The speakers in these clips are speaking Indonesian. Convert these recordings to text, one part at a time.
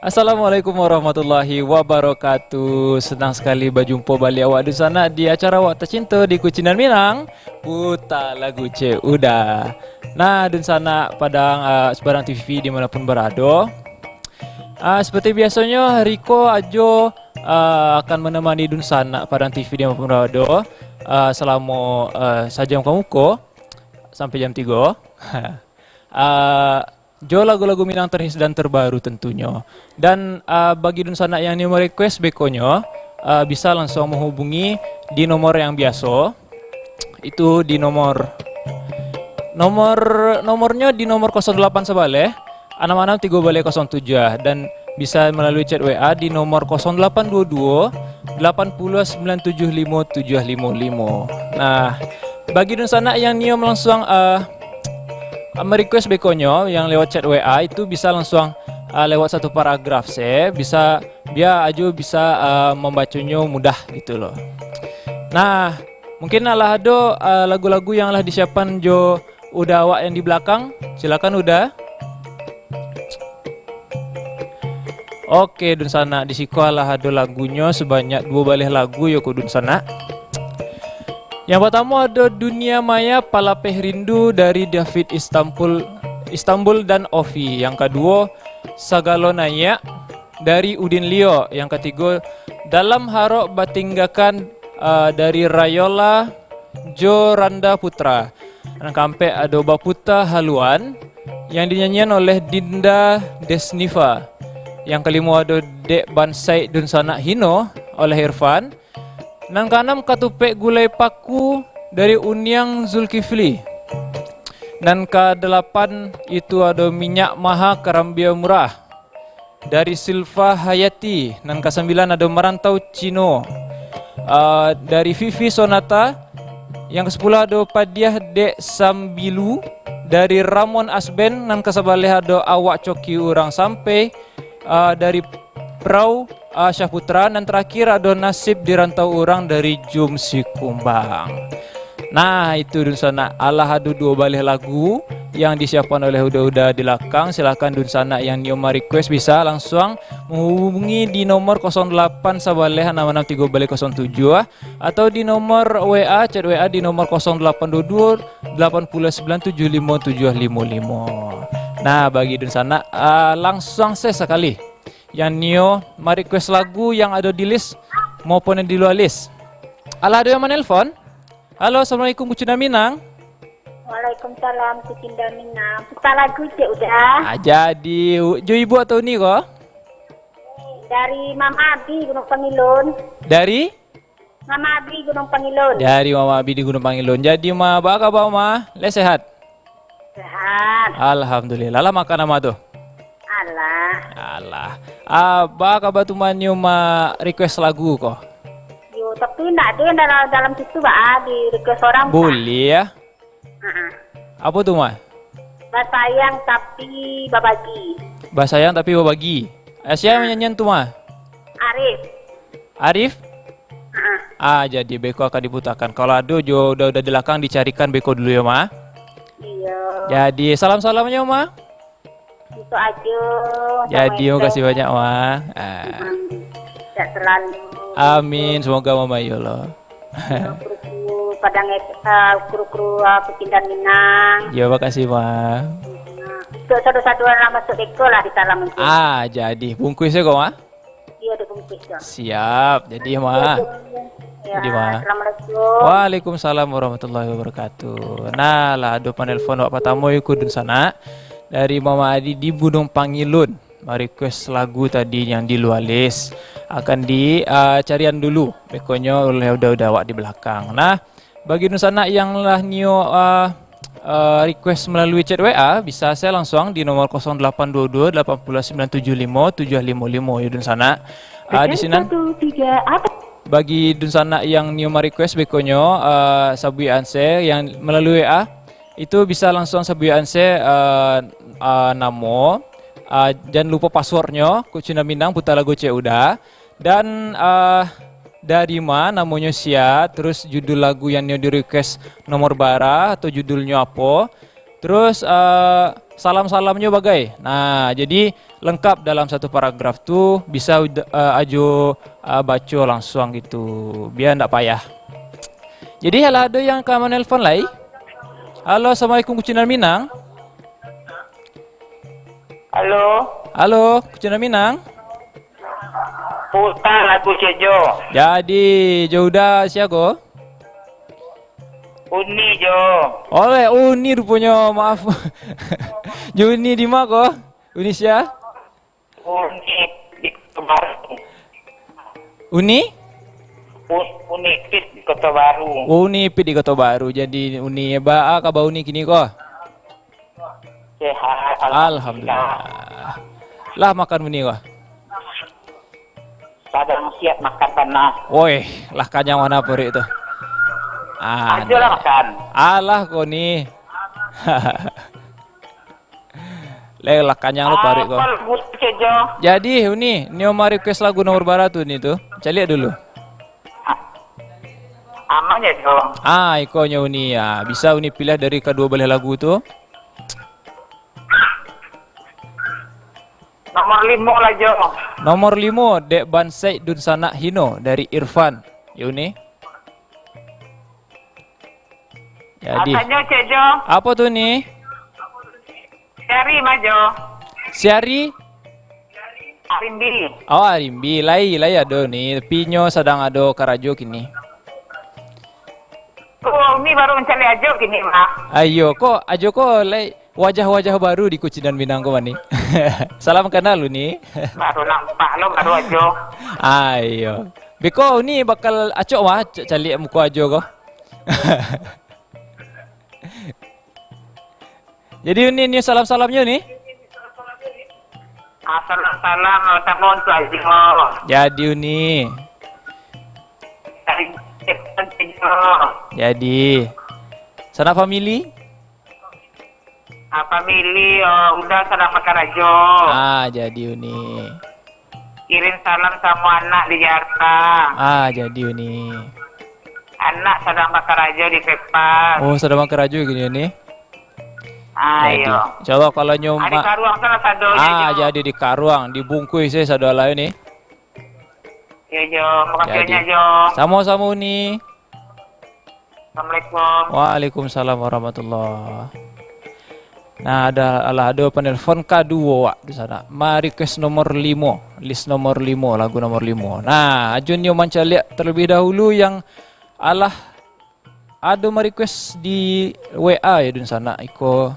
Assalamualaikum warahmatullahi wabarakatuh. Senang sekali berjumpa balik awak di sana di acara Awak Tercinta di Kucinan Minang. Putar lagu Cik Uda. Nah, di sana padang sebarang TV dimanapun berada. Seperti biasanya Riko Ajo akan menemani Dun sana padang TV dimanapun berada selama sajam kamuko sampai jam 3. Jo lagu-lagu Minang terhits dan terbaru tentunya. Dan bagi Dun sana yang mau request bekonya bisa langsung menghubungi di nomor yang biasa. Itu di nomornya di nomor 08 sebalik 66 3 balik 07 dan bisa melalui chat WA di nomor 0822 80975 755. Nah, bagi Dun sana yang niom langsung merequest bekonyo yang lewat chat WA itu bisa langsung lewat satu paragraf bisa biar Aju bisa membacanya mudah gitu loh. Nah, mungkin lah ada lagu-lagu yang lah disiapkan Jo udah awak yang di belakang, silakan udah. Oke, Dun sana di sekolah ada lagunya sebanyak 2 balik lagu ya ku Dun sana. Yang pertama ada Dunia Maya Palapeh Rindu dari David Istanbul dan Ovi. Yang kedua Sagalo Naya dari Udin Leo. Yang ketiga Dalam Harok Batinggakan dari Rayola Jo Randa Putra. Dan kampe ada Baputa Haluan yang dinyanyikan oleh Dinda Desniva. Yang kelima ada Dek Bansai Dun Sana Hino oleh Irfan. Nang kanam Katupek Gulai Paku dari Unyang Zulkifli. Dan ke-8 itu ada Minyak Maha Karambia Murah dari Silva Hayati. Dan ke-9 ada Merantau Cino dari Vivi Sonata. Yang ke-10 ada Padiah Dek Sambilu dari Ramon Asben. Dan ke-11 ada Awak Coki Urang Sampai dari Prau Syahputra. Dan terakhir ada Nasib di Rantau Orang dari Jum Sikumbang. Nah, itu Dun sana Allah adu 2 balik lagu yang disiapkan oleh Uda-Uda di belakang. Silakan Dun sana yang nyoma request bisa langsung menghubungi di nomor 08 sabaleh 663 balik 07 atau di nomor WA chat WA di nomor 0822 8975755. Nah, bagi Dun sana langsung sekali yang Nio request lagu yang ada di list maupun yang di luar list. Ada yang menelpon? Halo, assalamualaikum Kucinan Minang. Waalaikumsalam Kucinan Minang. Putar lagu Cik udah. Jadi Jo ibu atau ni kok? Dari Mama Abi Gunung Pangilun. Dari? Mama Abi Gunung Pangilun. Dari Mama Abi di Gunung Pangilun. Jadi Ma, apa kabar Ma? Le sehat? Sehat. Alhamdulillah. Lah makan nama tuh. Alah. Apa kabar tu manyu Ma request lagu kok? Tapi nak ada dalam situ di request orang. Boleh ya? Apa tuh Ma? Basayang tapi babagi. Basayang tapi babagi. Siapa nyanyian tuh Ma? Arif? Jadi beko akan diputarkan. Kalau ada jo udah di belakang dicarikan beko dulu ya Ma. Iya. Jadi salamnya Ma. Itu aja. Jadi terima kasih banyak Ma. Tidak terlalu. Amin, semoga Mama ya Allah. Kru Padang kru Kucinan Minang. Ya, makasih Ma. Satu-satu orang masuk deko lah di dalam itu. Jadi bungkusnya kok Ma? Iya, dibungkus ya. Siap, jadi Ma. Ya, Jadi Ma. Assalamualaikum. Waalaikumsalam warahmatullahi wabarakatuh. Nah, lah ada penelpon wak patamu ikut Dun sana dari Mama Adi di Gunung Pangilun. Request lagu tadi yang di luar list akan dicarian dulu bekonya oleh udah wak di belakang. Nah, bagi Dun sana yang lah nio request melalui chat WA bisa saya langsung di nomor 0822 80975 755 ya Dun sana. Di sini bagi Dun sana yang nio request bekonya sabuian saya yang melalui WA itu bisa langsung sabuian saya namo jangan lupa passwordnya Kucinan Minang putar lagu Cik Uda dan dari mana namanya sia terus judul lagu yang di request nomor bara atau judulnya apa terus salam-salamnya bagai. Nah, jadi lengkap dalam satu paragraf tuh bisa Ajo baca langsung gitu. Biar ndak payah. Jadi halo ada yang kamu nelpon lagi? Halo, assalamualaikum Kucinan Minang. Halo, Halo, Kucinan Minang. putar lagu Cejo. Jadi, Joda siago? Uni Jo. Oleh Uni rupanya, maaf. Juni di mana kok? Indonesia? Uni di Kota Baru. Uni? Uni Fit di Kota Baru. Uni Pit di Kota Baru. Jadi Uni ba ka ba Uni kini kok? Sehat. Alhamdulillah. Lah makan Uni kok. Kadang siap makan panas. Woi, lah kanyang mana puri itu? Aja lah makan. Alah kau ni. Lelah kanyang lu pari kok. Apa lagu Cejo? Jadi Uni, ni oma request lagu nomor barat tuh nih tuh. Cari lihat dulu. Aman ya Jo. Ikonya Uni ya. Bisa Uni pilih dari kedua belah lagu tuh. Nomor 5 lah Jo. Nomor 5 Dek Bansai Dun Sanak Hino dari Irfan. Ya Uni. Jadi Katanya Cejo. apa tuh nih? Cari Majo. Siari? Arimbi. Oh Arimbi, lai ada nih. Tapi nyo sedang ada karajo kini. Oh, ini baru mencari aja gini mah. Ayo kok, ajo kok lai wajah-wajah baru di Kucinan Minang kok mani. Salam kenal lu nih. Baru nampak lo baru aja. Ayo. Beko ni bakal acok mah cari muka ajo kok. Jadi ini salam-salamnya nih. Assalamualaikum warahmatullahi wabarakatuh. Jadi ini. Jadi. Sana family? Apa milih? Udah sedang makan aja. Jadi ini. Kirim salam sama anak di Jakarta. Jadi ini. Anak sedang makan aja di Pepas. Oh, sedang makan rajo gini nih. Ayo. Coba kalau Di nyoma. Karuang sana sadonya Jo. Jadi di Karuang, dibungkus saya satu lain nih. Ya Jo, makasihnya Jo. Sama-sama nih. Assalamualaikum. Waalaikumsalam warahmatullah. Nah, ada penelpon kedua di sana. Mari request nomor 5, list nomor 5, lagu nomor 5. Nah, Ajun yo manca lihat terlebih dahulu yang ada request di WA ya di sana. Iko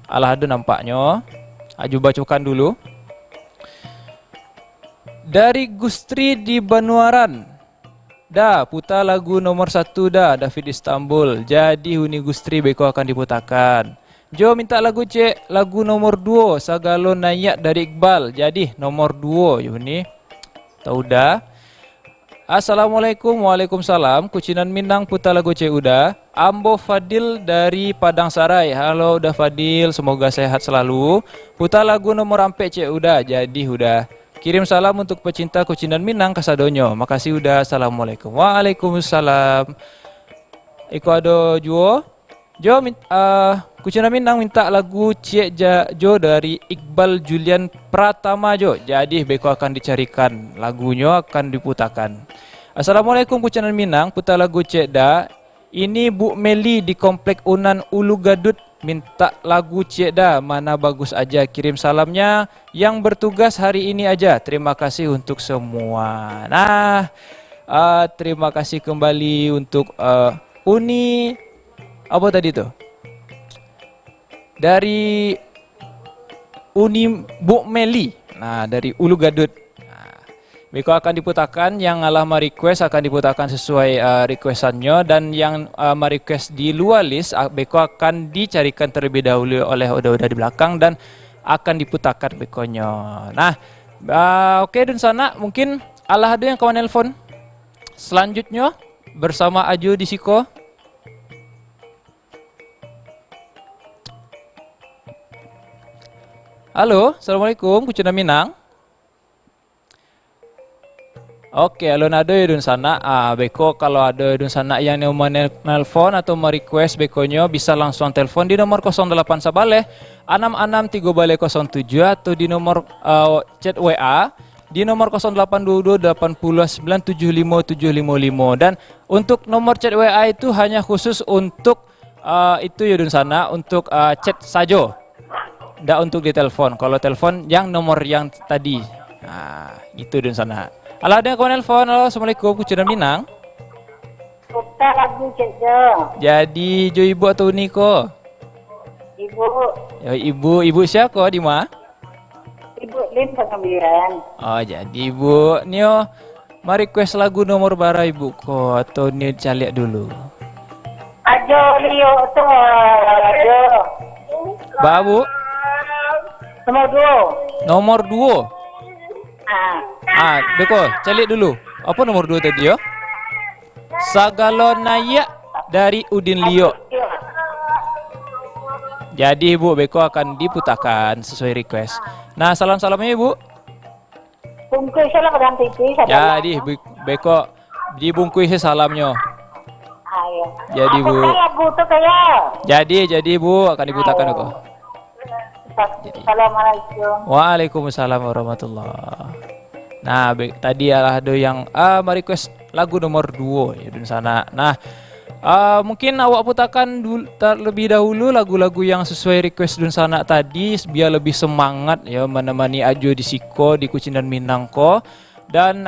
ada nampaknya. Aju bacakan dulu. Dari Gustri di Banuaran. Putar lagu nomor 1 David Istanbul. Jadi Huni Gustri beko akan diputarkan. Jo minta lagu lagu nomor 2 Sagalo Nayak dari Iqbal. Jadi nomor 2 Yuni. Tahu dah. Assalamualaikum, waalaikumsalam. Kucinan Minang putar lagu udah. Ambo Fadil dari Padang Sarai. Halo udah Fadil, semoga sehat selalu. Putar lagu nomor ampe udah. Jadi udah. Kirim salam untuk pecinta Kucinan Minang kasadonyo. Makasih udah. Assalamualaikum. Waalaikumsalam. Iko ado juo. Jo Kucinan Minang minta lagu Jo dari Iqbal Julian Pratama Jo. Jadi beko akan dicarikan, lagunya akan diputarkan. Assalamualaikum Kucinan Minang, putar lagu Da. Ini Bu Meli di Komplek Unan Ulu Gadut minta lagu Da. Mana bagus aja, kirim salamnya yang bertugas hari ini aja. Terima kasih untuk semua. Nah, terima kasih kembali untuk Uni apa tadi tuh? Dari Uni Bu Meli. Nah, dari Ulu Gadut. Nah, beko akan diputarkan, yang ngalah request akan diputarkan sesuai requestannya, dan yang request di luar list beko akan dicarikan terlebih dahulu oleh udah di belakang dan akan diputarkan bekonya. Nah, oke dan sana mungkin ada yang kawan nelpon. Selanjutnya bersama Ajo di Siko. Halo, assalamualaikum, Kucinan Minang. Oke, alun ada ya dun sana. Beko kalau ada dun sana yang mau nelpon atau mau request bekonyo bisa langsung telepon di nomor 08 sabaleh 66 atau di nomor chat WA di nomor 0822 80975755 dan untuk nomor chat WA itu hanya khusus untuk itu ya dun sana untuk chat saja. Nggak untuk ditelepon. Kalau telepon yang nomor yang tadi. Nah, itu dun sana. Halo, ada yang nelfon. Halo, assalamualaikum. Kucing dan Minang. Putar lagu Cik Jo. Jadi jo ibu atau Niko? Ibu. Ya, ibu siapa di mana? Ibu Lim Pengambilan. Oh, jadi ibu Nio mau request lagu nomor bara ibu ko atau Nio caliak dulu. Ajo Leo tu ajo. Babu Nomor 2. nomor 2. Beko, caliak dulu. Apa nomor 2 tadi yo? Sagalo Naya dari Udin Lio. Jadi ibu Beko akan diputarkan sesuai request. Nah, salam-salamnya ibu. Bungkus salah kadang TV. Jadi Beko dibungkus salamnya. Ayo. Jadi bu. Lagu tu kaya. Jadi bu akan diputarkan kok. Assalamualaikum. Waalaikumsalam warahmatullah. Nah, tadi adalah ada yang request lagu nomor 2 ya di sana. Nah, mungkin awak putarkan terlebih dahulu lagu-lagu yang sesuai request dun sana tadi biar lebih semangat ya menemani Ajo di Siko di Kucing dan Minangko. Dan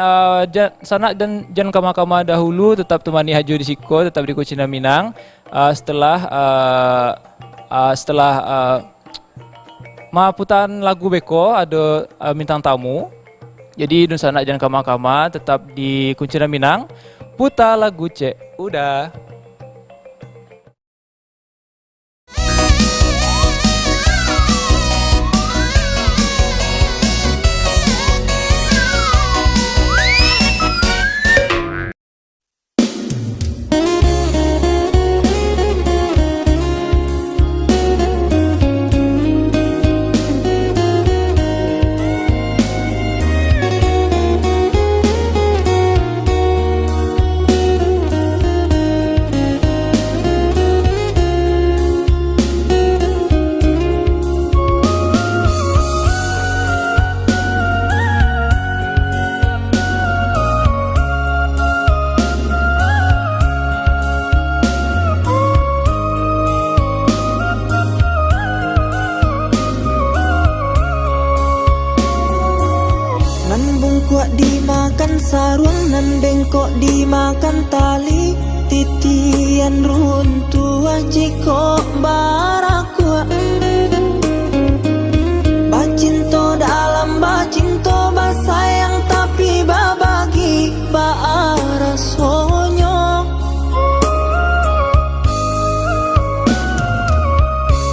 sana dan jangan kama-kama dahulu tetap temani Ajo di Siko tetap di Kucing dan Minang setelah putan lagu Beko ada bintang tamu. Jadi dun sana jangan kama-kama tetap di Kucing dan Minang. Putar lagu Cek. Udah. Dimakan sarung nan bengkok dimakan tali titian runtuh jiko barakua bacinto dalam bacinto basayang tapi babagi baarasonyo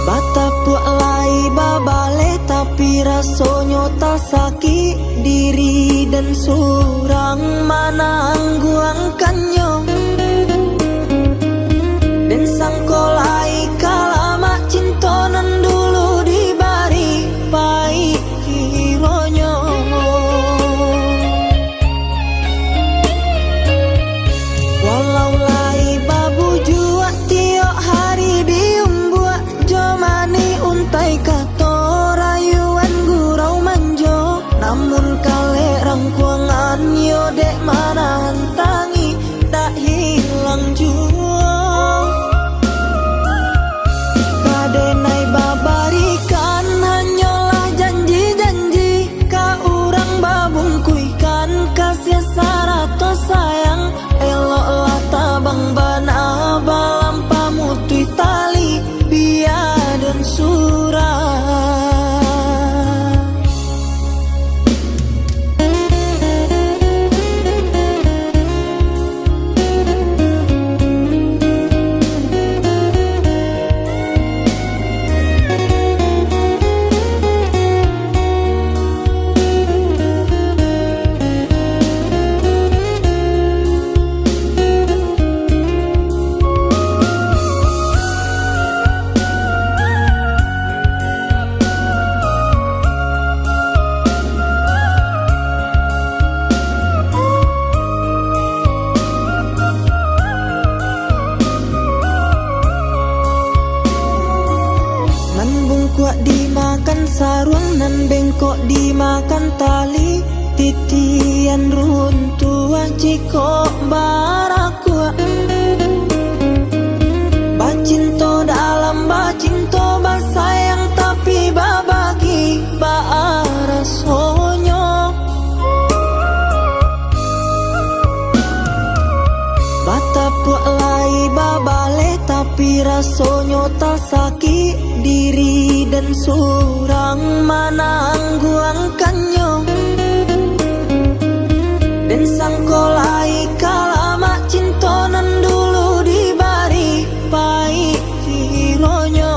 batapuk lai babale tapi rasonyo tak sakit diri dan surang manangguangkannya dan sangkolai kalama cintonan dulu dibari pai kironyo walau lai babu jua tiok hari diumbuak jomani untai kato rayuan gurau manjo namun kale rangkuangan yo dek mana hantangi tak hilang jua makan tali titian runtuh jiko barakua. Bacinto dalam bacinto basayang tapi babagi baarasonyo. Batapuk lai babale tapi rasonyo tak sakit diri dan surang manangguangkannya. Dan sangkolai kalama cintonan dulu dibari pai kironyo.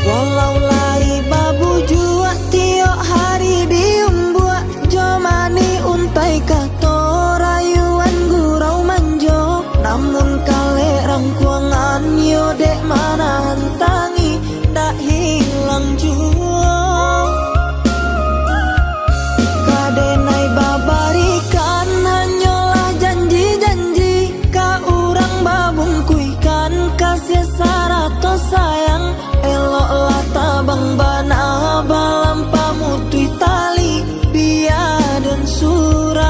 Walau lai babu jua tiok hari diumbuak jomani untai kato rayuan gurau manjo. Namun kale rangkuangan yo dek mana hantangi dak hilang jua. Kadenai babarikan hanyalah janji-janji ka urang babungkuikan kasih sarato sayang. Eloklah tabang bana balam pamutui tali biar dan surah.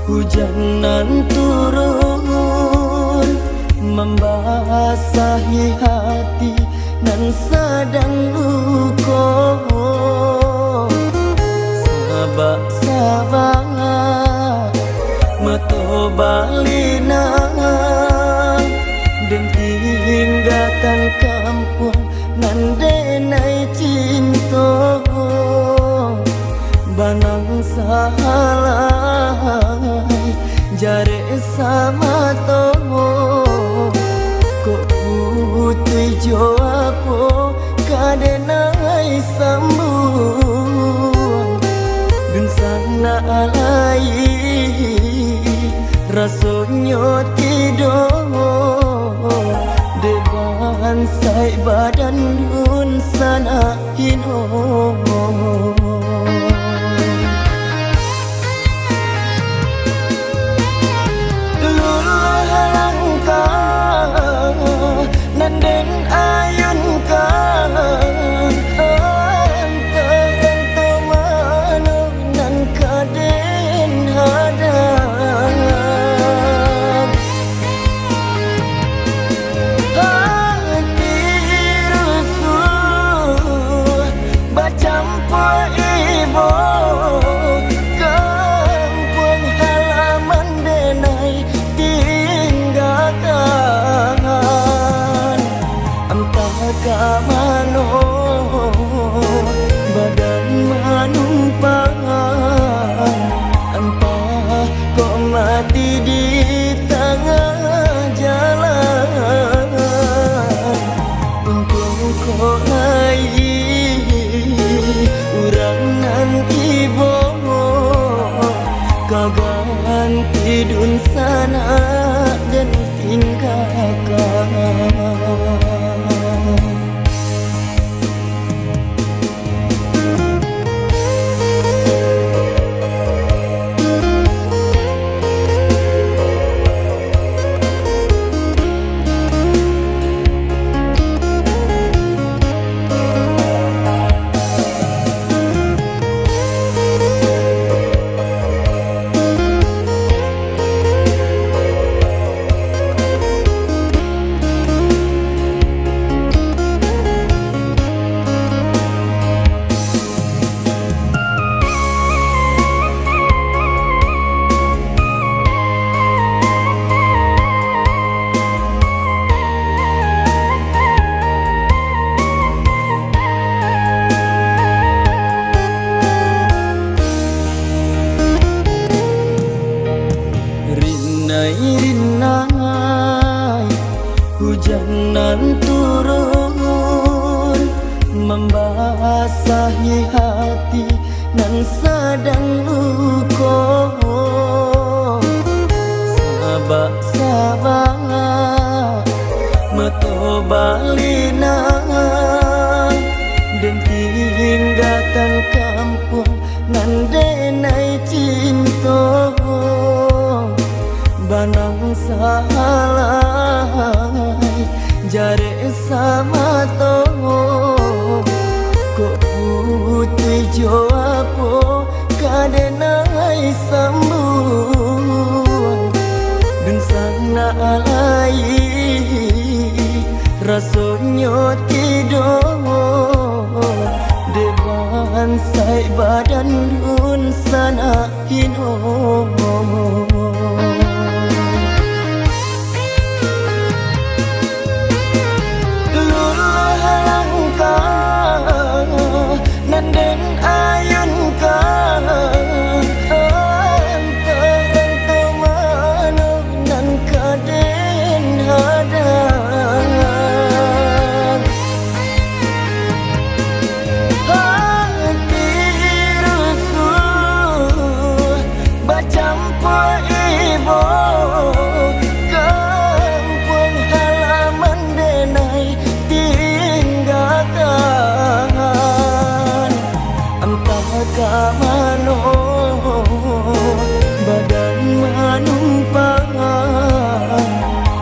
Hujanan turun membasahi hati nan sedang luka. Sabak-sabak meto balina dan tinggalkan kampung nan denai cinta. Banang salai jare sama to ko putui joapo kadenai sambung dun sana alai rasonyo tidur deban sai badan dun sana hino. Nanden ayun ka ento mano nan kaden hadap hati rusuh bacampur ibu kampung halaman denai tinggalkan. Kamano badan manumpang entah kok mati di tengah jalan. Untung kok lagi urang nan ibu kaganti dun sana dan tinggalkan. denai rinai hujan nan turun membasahi hati nan sedang luka. Sabak-sabak meto balina dan tinggalkan kampung nan denai cinta. Banang salai jare sama to kok putih joapo kadenai sambung dan sana alai rasonyo tidur dewan sai badan dun sana hino. Nanden ayun ka anta mana nan kaden hadang hati rusuh bacampo ibu kampung halaman denai tinggalkan kamano badan menumpang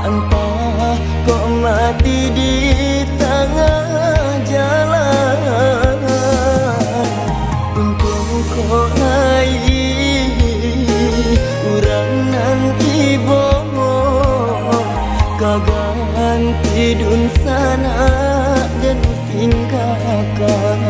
entah kok mati di tengah jalan. Untung kok naik urang nan ibu kagan tidun sana dan tinggalkan.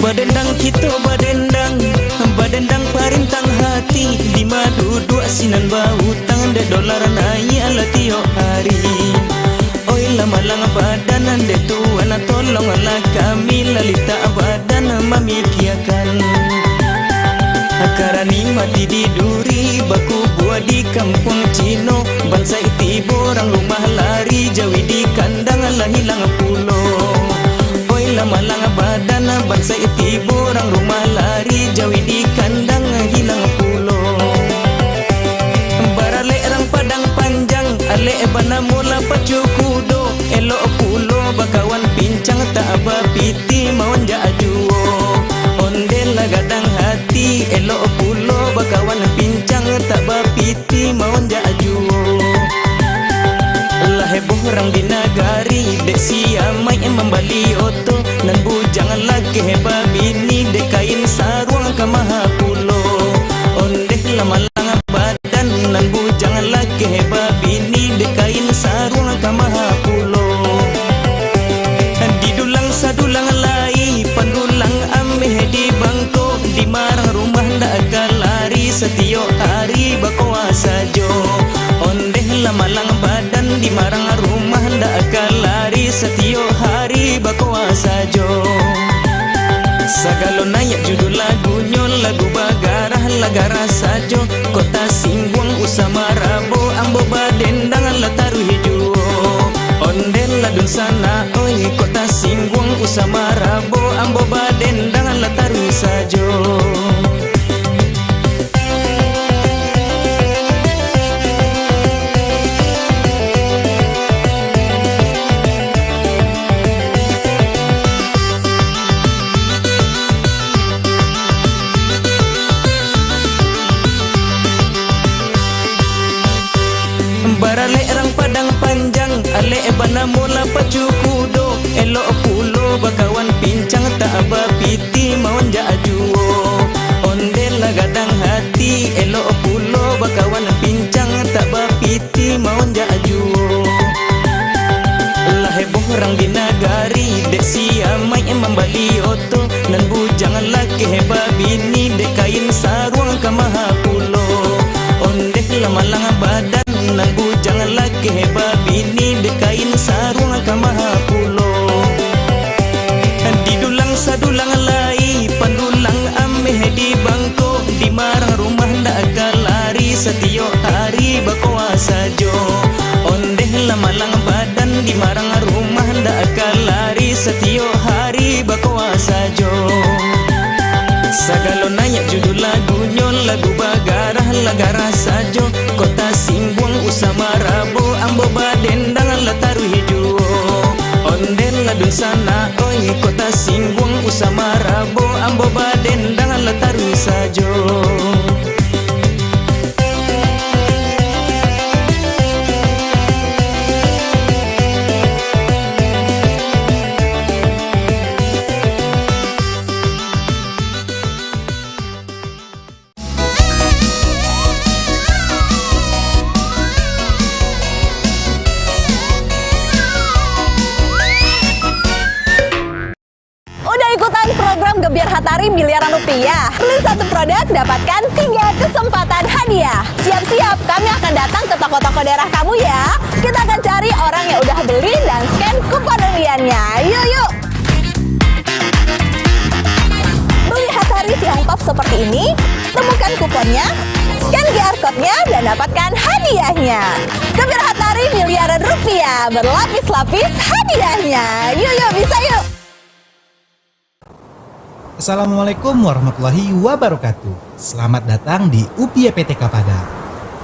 Badendang kita badendang parintang hati di madu dua sinan bau tangan de dolar naik ala tiap hari. Oi lama lang badanan de tuan tolong ala kami lalita badan mamikiakan. Akarani mati di duri baku buat di kampung Cino bangsa iti borang rumah lari jawi di kandang ala hilang pulau. Lama-lama badan bangsa iti borang rumah lari jawi di kandang hilang pulau. Barale rang padang panjang ale bana mula pacu kudo elok pulau bakawan pincang tak aba piti mawan ja ajuo. Ondel gadang hati elok pulau bakawan pincang tak aba piti mawan ja ajuo. Lah heboh orang di nagari dek siamai membali oto nan bujang lagi heba bini dek kain sarung ke maha pulo. Ondeh lama-lama badan nan bujang lagi heba bini dek kain sarung ke maha pulo. Di dulang sadulang lai pandulang ameh di bangko di marang rumah ndak lari setiap hari bakoa sajo. Ondeh lama-lama badan di marang rumah ndak kalah setiap hari bakoa sajo. Sagalo nayak judul lagunya lagu bagarah lagara sajo. Kota Singguang usama rabo ambo badendangan lataru hijuo. Ondel ladun sana oi kota Singguang usama rabo ambo badendangan lataru sajo. Barale erang padang panjang ale bana mola pacu kudo. Elok pulo bakawan pincang tak aba piti maun jaajuo. Ondel gadang hati elok pulo bakawan pincang tak aba piti maun jaajuo. Lah heboh orang di nagari dek siamai membali oto. Nan bujang laki heba bini dek kain sarung kamaha pulo. Ondeh lamalang badan nan bujang laki heba bini dekain sarung kamaha pulo. Di dulang sadulang lai pandulang ameh di bangko. Di marang rumah ndak lari setiap hari bakoa sajo. Ondeh lamalang badan di marang rumah ndak lari setiap hari bakoa sajo. Sagalo nayak judul lagunya lagu bagarah lagara sajo. Kota Singguang usama rabo ambo badendangan lataru hijuo. Ondel ladun sana oi kota Singguang usama rabo ambo badendangan lataru sajo. Gebiar Hatari miliaran rupiah. Beli satu produk, dapatkan 3 kesempatan hadiah. Siap-siap, kami akan datang ke toko-toko daerah kamu ya. Kita akan cari orang yang udah beli dan scan kupon undiannya. Yuk, yuk. Beli Hatari Siang Pop seperti ini, temukan kuponnya, scan QR code-nya, dan dapatkan hadiahnya. Gebiar Hatari miliaran rupiah, berlapis-lapis hadiahnya. Yuk, yuk, bisa yuk. Assalamualaikum warahmatullahi wabarakatuh. Selamat datang di UPI PTK Padang.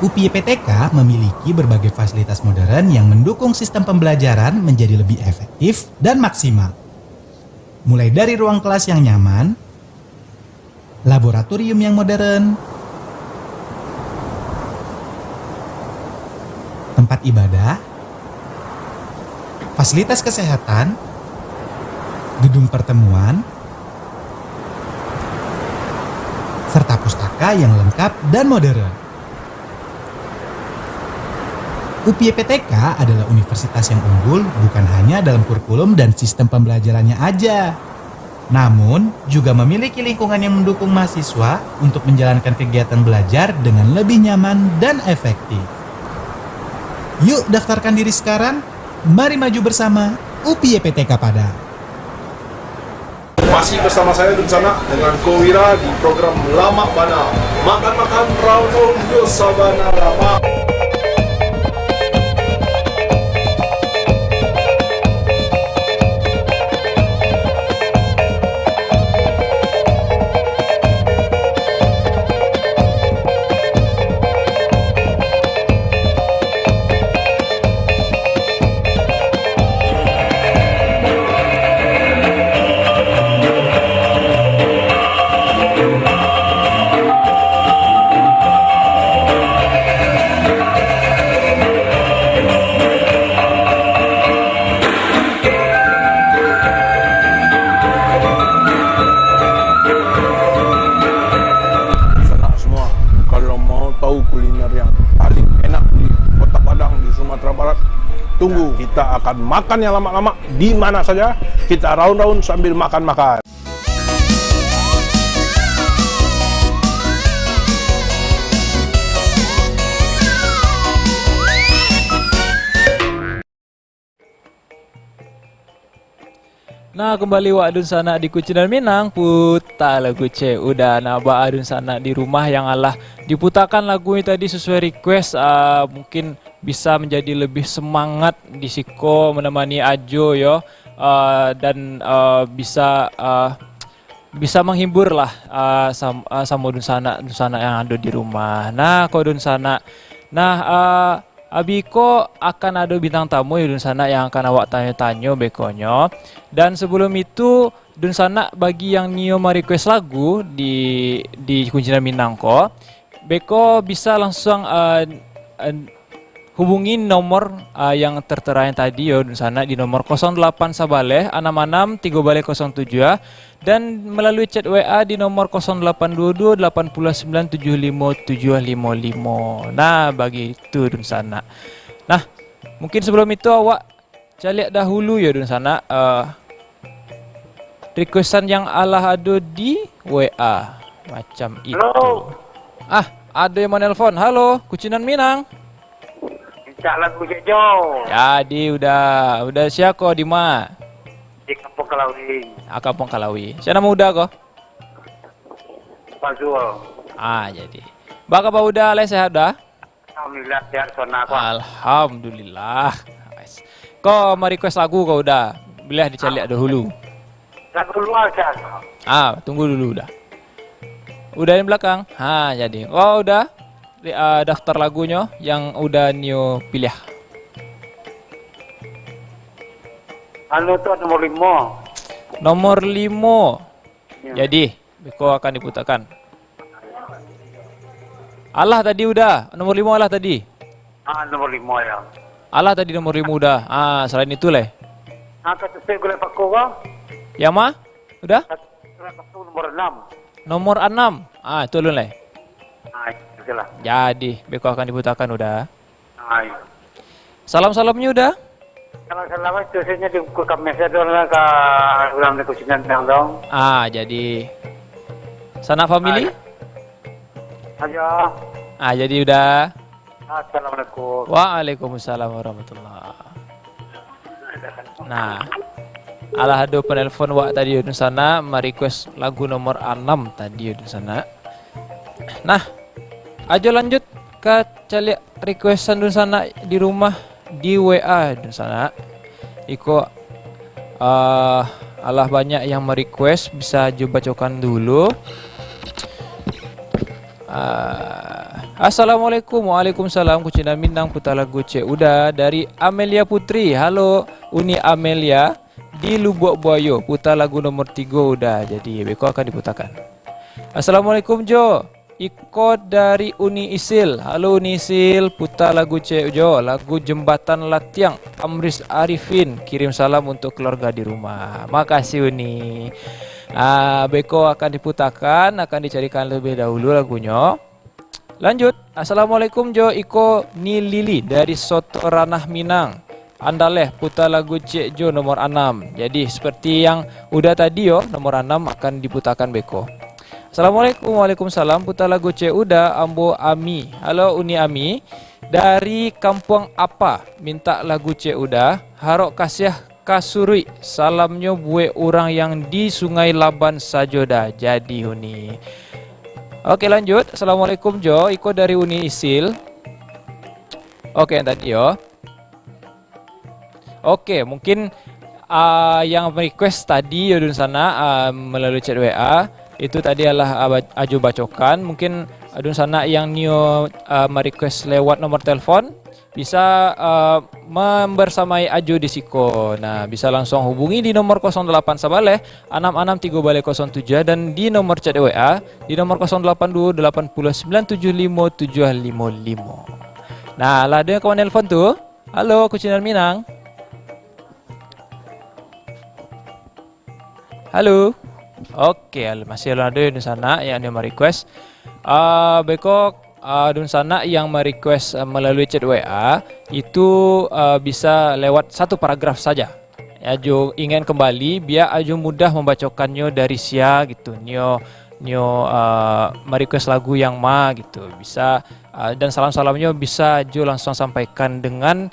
UPI PTK memiliki berbagai fasilitas modern yang mendukung sistem pembelajaran menjadi lebih efektif dan maksimal. Mulai dari ruang kelas yang nyaman, laboratorium yang modern, tempat ibadah, fasilitas kesehatan, gedung pertemuan, serta pustaka yang lengkap dan modern. UPI PTK adalah universitas yang unggul bukan hanya dalam kurikulum dan sistem pembelajarannya aja, namun juga memiliki lingkungan yang mendukung mahasiswa untuk menjalankan kegiatan belajar dengan lebih nyaman dan efektif. Yuk daftarkan diri sekarang, mari maju bersama UPI PTK Padang. Masih bersama saya di sana dengan Kowira di program Lama Bana. Makan-makan Raunul Sabana Lama. Tunggu, kita akan makan yang lama-lama di mana saja. Kita raun-raun sambil makan-makan. Nah kembali wa adun sana di Kucinan Minang puta lagu ce udah naba adun sana di rumah yang Allah diputarkan lagu ini tadi sesuai request mungkin bisa menjadi lebih semangat di siko menemani Ajo yo dan bisa menghibur lah sama dun sana yang ada di rumah. Nah kok dun sana Abiko akan ada bintang tamu ya dun sana yang akan awak tanya-tanya bekonyo. Dan sebelum itu dun sana bagi yang nio request lagu di Kuncinan Minang ko, beko bisa langsung hubungi nomor yang tertera yang tadi ya dun sana di nomor 08 sabaleh 66 3 baleh 07 dan melalui chat WA di nomor 0822 89 75 755. Nah, bagi itu dun sana. Nah, mungkin sebelum itu awak cari dahulu ya dun sana requestan yang Allah ada di WA macam itu. Halo. Ada yang mau nelpon. Halo, Kucinan Minang. Cak lagu Jo. Jadi udah siapa di mana? Di Kampung Kalawi. Kampung Kalawi. Saya nama udah kok. Pak Zul. Jadi. Baka pak udah le sehat dah? Alhamdulillah sehat sona kok. Alhamdulillah. Nice. Kau mau request lagu kau udah? Boleh dicari dahulu. Lagu luar Cak. Tunggu dulu udah. Udah di belakang. Jadi. Oh udah. Daftar lagunya yang udah Nio pilih. Anu tuh nomor 5. Nomor 5. Jadi, Beko akan diputarkan. Allah tadi udah. Nomor 5 Allah tadi. Nomor 5 ya. Allah tadi nomor 5 udah. Selain itu leh. Kata saya gula paku kok. Ya mah? Udah? Paku nomor 6. Nomor 6. Itu lu leh. Itulah. Jadi, Beko akan diputarkan udah. Iya. Salam-salamnya udah? Kalau selama biasanya di Kamesa dong ke ulang di Kucinan Minang dong. Jadi sanak family? Ayo. Jadi udah. Assalamualaikum. Waalaikumsalam warahmatullah. Nah, Allah ada penelpon wak tadi di sana merequest lagu nomor 6 tadi di sana. Nah, aja lanjut ke cari requestan di sana di rumah di WA di sana. Iko Allah banyak yang merequest bisa coba bacakan dulu. Assalamualaikum. Waalaikumsalam. Kucinan Minang putar lagu C udah dari Amelia Putri. Halo Uni Amelia di Lubuk Buayo putar lagu nomor 3 udah. Jadi Beko akan diputarkan. Assalamualaikum Jo. Iko dari Uni Isil. Halo Uni Isil, putar lagu C Jo, lagu Jembatan Latiang Amris Arifin. Kirim salam untuk keluarga di rumah. Makasih Uni. Beko akan diputarkan, akan dicarikan lebih dahulu lagunya. Lanjut. Assalamualaikum Jo, Iko Ni Lili dari Soto Ranah Minang. Andaleh putar lagu C Jo nomor 6. Jadi seperti yang udah tadi yo, nomor 6 akan diputarkan Beko. Assalamualaikum. Waalaikumsalam. Putar lagu C udah Ambo Ami. Halo Uni Ami dari Kampung apa? Minta lagu C udah Harok Kasyah Kasuri. Salamnya buat orang yang di Sungai Laban sajoda. Jadi Uni. Oke lanjut. Assalamualaikum Jo. Iko dari Uni Isil. Oke yang tadi yo. Oke mungkin yang request tadi yodun sana melalui chat WA. Itu tadi adalah Ajo bacokan. Mungkin adun sana yang Nio merequest lewat nomor telepon bisa membersamai Ajo di Siko. Nah, bisa langsung hubungi di nomor 08 sabaleh 66 3 07 dan di nomor chat WA di nomor 082 89 75 755. Nah, lah ada yang kawan telepon tuh. Halo, Kucinan Minang. Halo. Oke, masih ada di sana yang dia request. Beko di sana yang merequest melalui chat WA itu bisa lewat satu paragraf saja. Ajo ingin kembali biar Ajo mudah membacakannya dari sia gitu. Nio merequest lagu yang gitu. Bisa dan salam-salamnya bisa Ajo langsung sampaikan dengan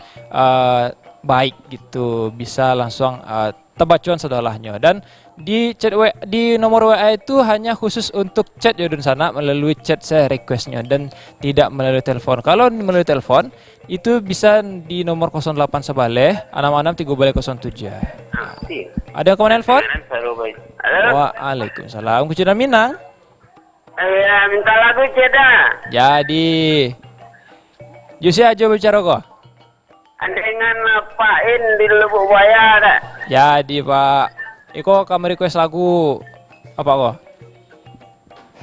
baik gitu, bisa langsung tebacuan sedolahnya. Dan di chat di nomor WA itu hanya khusus untuk chat ya Dun Sana, melalui chat saya requestnya dan tidak melalui telepon. Kalau melalui telepon itu bisa di nomor 08 Sebaleh 66 3007. Ada yang mau nelpon? Waalaikumsalam. Kucina Minang. Minta lagu ceda. Jadi Jusi aja bicara kok. Dengan Pak In di Lubuk Buaya ada. Jadi Pak Iko kamu request lagu apa kok?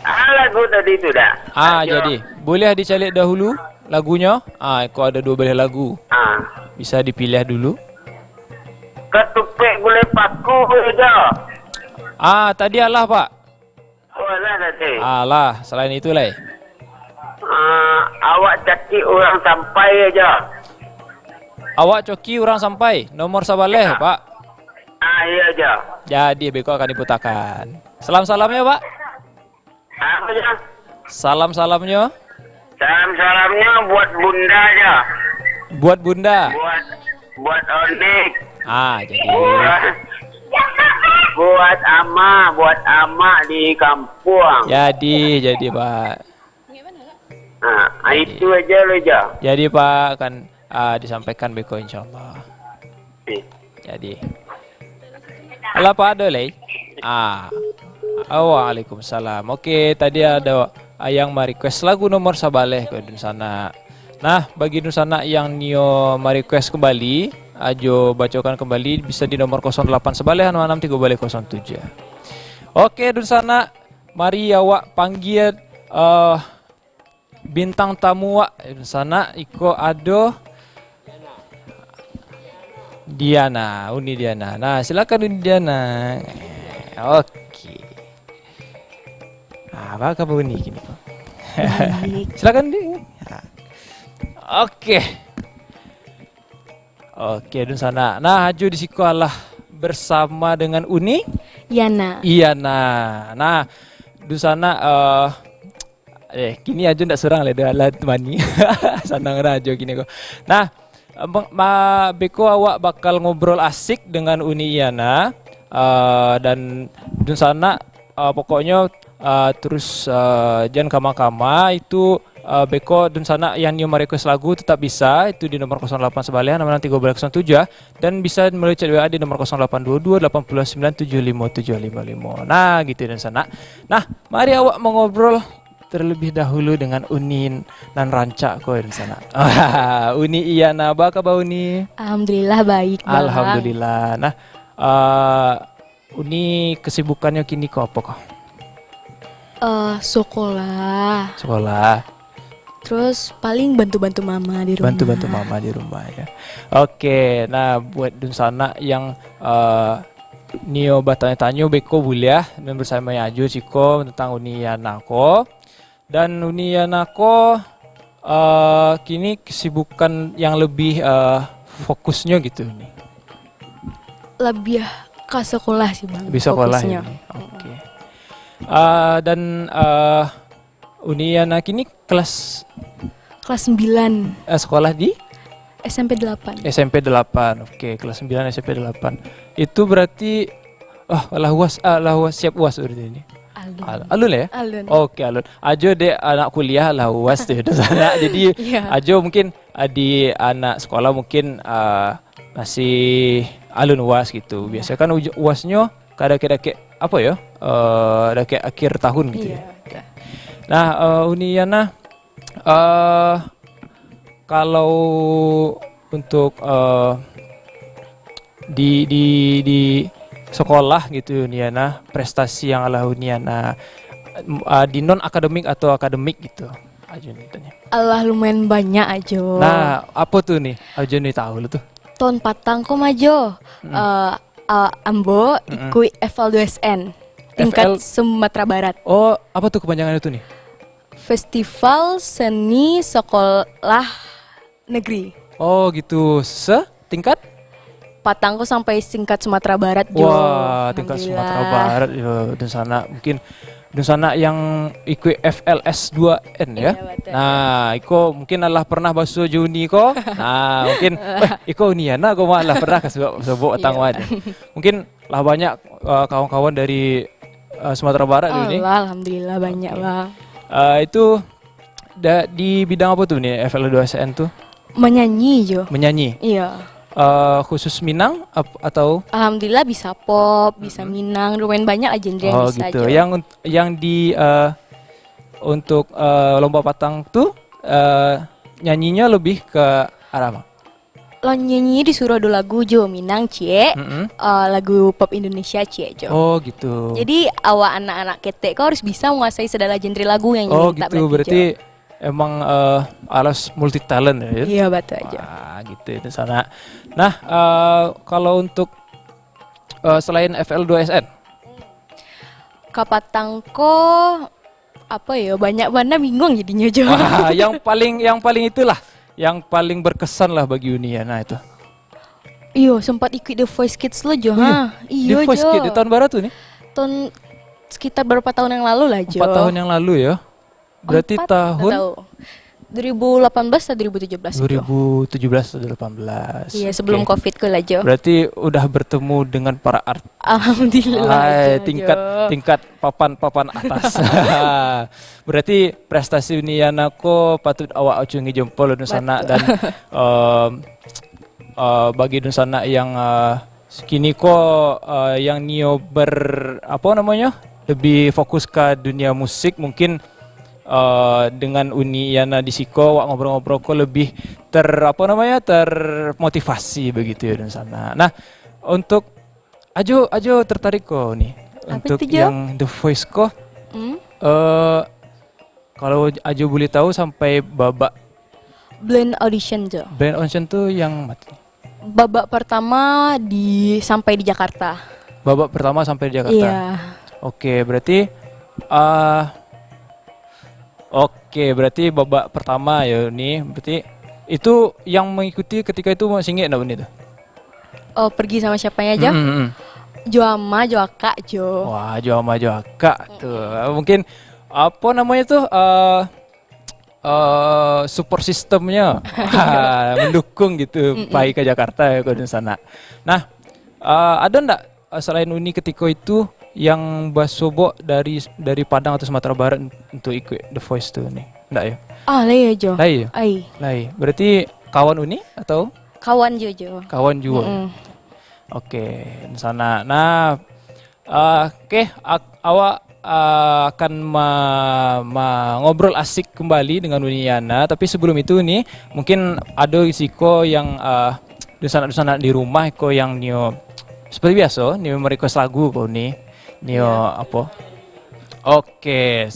Lagu tadi itu dah. Jadi boleh dicari dahulu lagunya. Iko ada 2 belah lagu. Bisa dipilih dulu. Ketupik boleh paku aja. Tadi Allah Pak. Alah tadi. Alah, selain itu lah. Awak caki orang sampai aja. Awak coki orang sampai nomor Sabaleh Pak. Iya aja. Jadi Beko akan diputarkan. Salam-salamnya Pak. Apa aja? Salam-salamnya. Salam-salamnya buat bunda aja. Buat bunda. Buat Onik. Jadi. Buat ama di kampung. Jadi Pak. Itu aja lo aja. Jadi Pak akan disampaikan Beko insyaallah. Jadi. Halo Pak Adoleh. Waalaikumsalam. Oke, tadi ada yang merequest lagu nomor Sabaleh ke Dun Sana. Nah, bagi Dun Sana yang Nio merequest kembali, ajo bacakan kembali bisa di nomor 08 Sebaleh 66 3007. Oke, Dun Sana, mari awak panggil bintang tamu wak Dun Sana iko ado Diana, Uni Diana. Nah, silakan Uni Diana. Oke. Apa kabar Uni gini kok? Silakan Uni. Oke. Oke, Dun Sana. Nah, Haju di sekolah bersama dengan Uni Yana. Nah, Dun Sana kini Haju ndak serang lah alat mani. Sanang Haju gini kok. Nah, Beko awak bakal ngobrol asik dengan Uni Iyana dan Dun Sana pokoknya terus jangan kama-kama itu Beko Dun Sana yang new request lagu tetap bisa itu di nomor 08 Sebaleh 6307 dan bisa melalui chat WA di nomor 0822 897575755. Nah, gitu Dun Sana. Nah, mari awak mengobrol terlebih dahulu dengan Unin dan Ranca kau di sana. Uni Iyana, apa kabar Uni? Alhamdulillah baik. Bang. Alhamdulillah. Nah, Uni kesibukannya kini kau apa kau? Sekolah. Terus paling bantu-bantu mama di rumah. Bantu-bantu mama di rumah ya. Oke, nah buat Dun Sana yang Nio bertanya-tanya Beko boleh dan bersama Aju Ciko tentang Uni Iyana ko. Dan Uni Iyana ko kini kesibukan yang lebih fokusnya gitu nih. Lebih ke sekolah sih Bang. Bisa sekolah ini. Oke. Dan Uni Iyana kini kelas 9. Sekolah di SMP 8. SMP 8. Oke, kelas 9 SMP 8. Itu berarti lah siap UAS berarti ini. Alun ya? Alun. Oke, alun. Ajo dek anak kuliah lah UAS tuh di sana. Jadi Ajo mungkin di anak sekolah mungkin masih alun UAS gitu. Biasanya kan UASnya kira-kira kayak apa ya? Ada kayak akhir tahun gitu ya. Nah, Uni Iyana kalau untuk di sekolah gitu Uniana, prestasi yang ala Uniana di non akademik atau akademik gitu Ajo tanya. Allah lumayan banyak Ajo. Nah, apa tuh nih? Ajo nih tahu lu tuh. Ton patang ko Majo. Ambo ikut Eval2SN tingkat Sumatera Barat. Oh, apa tuh kepanjangan itu nih? Festival Seni Sekolah Negeri. Oh, gitu. Setingkat Patangku sampai tingkat Sumatera Barat Jo. Wah, tingkat Sumatera Barat yo di sana mungkin dun sana yang ikut FLS 2N ya. Iya, betul. Nah, iko mungkin adalah pernah basuh Juni ko. Nah, mungkin iko Uniana ko malah pernah sebut Iya. tangwad. Mungkin lah banyak kawan-kawan dari Sumatera Barat dulu nih. Alhamdulillah banyak bang. Itu di bidang apa tuh nih FL2SN tuh? Menyanyi Jo. Menyanyi. Iya. Khusus Minang atau? Alhamdulillah bisa pop, bisa Minang, lumayan banyak aja genre yang bisa gitu. Jo. Yang di untuk lomba patang tuh nyanyinya lebih ke arah apa? Lo nyanyi disuruh ada lagu Jo Minang cie, lagu pop Indonesia cie Jo. Oh gitu. Jadi awak anak-anak ketek kau harus bisa menguasai segala genre lagu yang Oh nyanyi gitu, berarti emang alas multi talent ya? Iya betul aja. Wah gitu itu sana. Nah kalau untuk selain FL2SN, Kapatangko apa ya banyak mana bingung jadinya Jo. wah yang paling itulah, yang paling berkesan lah bagi Uniana itu. Iyo sempat ikut The Voice Kids lo Jo. Di Iyo Voice Jo. Kids di tahun baru tuh nih? Tahun sekitar berapa tahun yang lalu lah Jo. 4 tahun yang lalu ya. Berarti 4, tahun nggak tahu. 2018 atau 2017 Jo. 2017 atau 2018. Iya sebelum Oke. Covid lah Jo. Berarti udah bertemu dengan para artis. Alhamdulillah. Jo, tingkat papan atas. Berarti prestasi Uniana ko patut awak acungi jempol di sana dan bagi di sana yang kini ko yang Nio apa namanya lebih fokus ke dunia musik mungkin. Dengan Uniana di Siko wak ngobrol-ngobrol kok lebih termotivasi begitu ya di sana. Nah, untuk Ajo tertarik kok nih Apa untuk itu, Jo? yang The Voice kok. Kalau Ajo boleh tahu sampai babak Blend audition Jo. band audition tuh yang mati. Babak pertama sampai di Jakarta. Babak pertama sampai di Jakarta. Iya. Oke, berarti babak pertama ya nih. Berarti itu yang mengikuti ketika itu masih ingat enggak itu? Oh, pergi sama siapanya aja? Joama, Joaka, Jo. Wah, Joama Joaka tuh. Mungkin apa namanya tuh support sistemnya mendukung gitu baik ke Jakarta ya ke sana. Nah, ada enggak selain Uni ketika itu yang basobo dari Padang atau Sumatera Barat untuk ikut The Voice tuh nih? Enggak ya? Lai ya Jo. Lai ya? Ai. Lai. Berarti kawan Uni atau Kawan Jo. kawan juga? Oke, di sana. Nah, awak akan ngobrol asik kembali dengan Uniana. Tapi sebelum itu nih, mungkin ada risiko yang di sana di rumah ko yang Nio seperti biasa, Nio merequest lagu kok nih. Nio apa? Oke,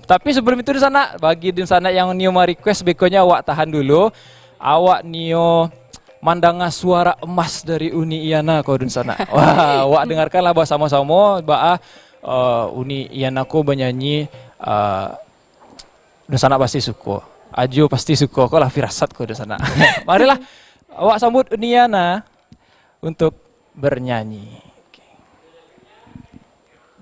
tapi sebelum itu di sana bagi di sana yang Nio request bekonya awak tahan dulu. Awak Nio mandanga suara emas dari Uniana kau di sana. Wah, awak dengarkanlah bersama-sama Uniana ko bernyanyi di sana pasti suka. Ajo pasti suka kau lah firasat kau di sana. Marilah awak sambut Uniana untuk bernyanyi.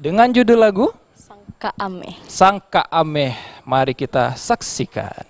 Dengan judul lagu Sangka Ameh. Sangka Ameh. Mari kita saksikan.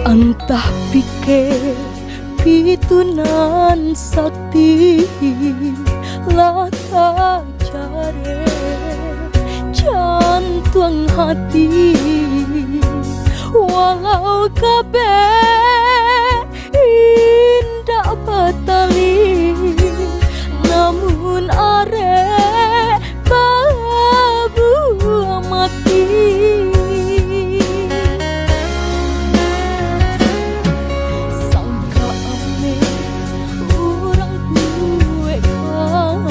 Entah pikir pitunan sakti lata care jantung hati walau kabeh tak batali, namun arek babu mati. Sangka ame urang duwe kan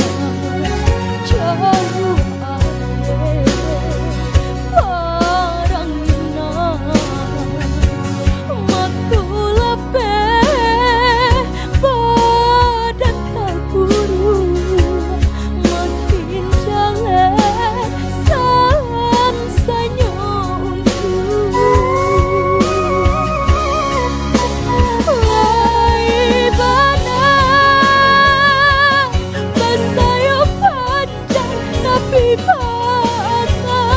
jauh ade parangna makulape badan tak buru makin jelek sangsanya untuk laibana basaya panjang tapi bakal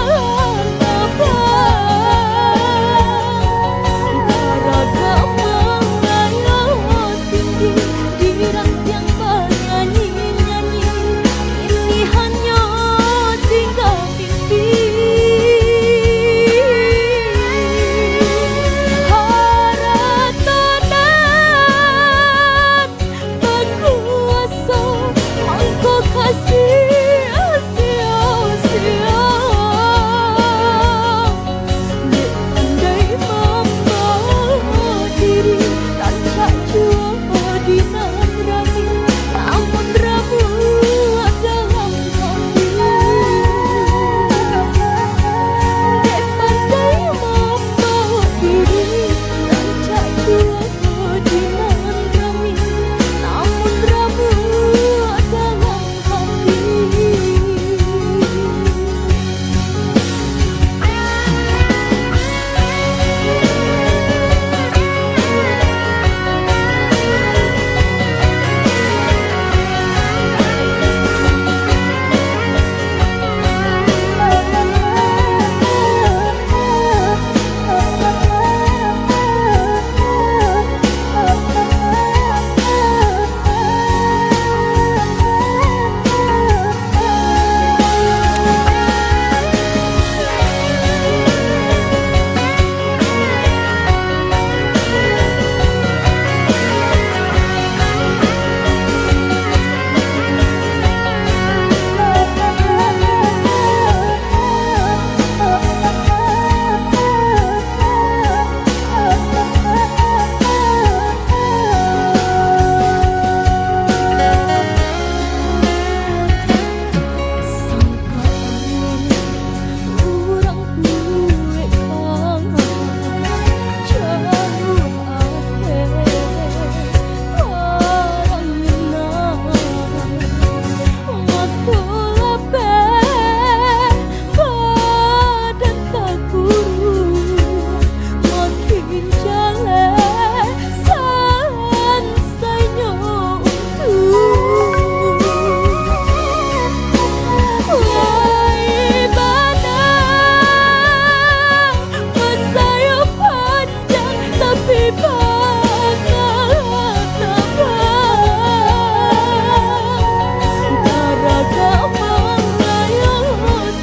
Garaga mengayal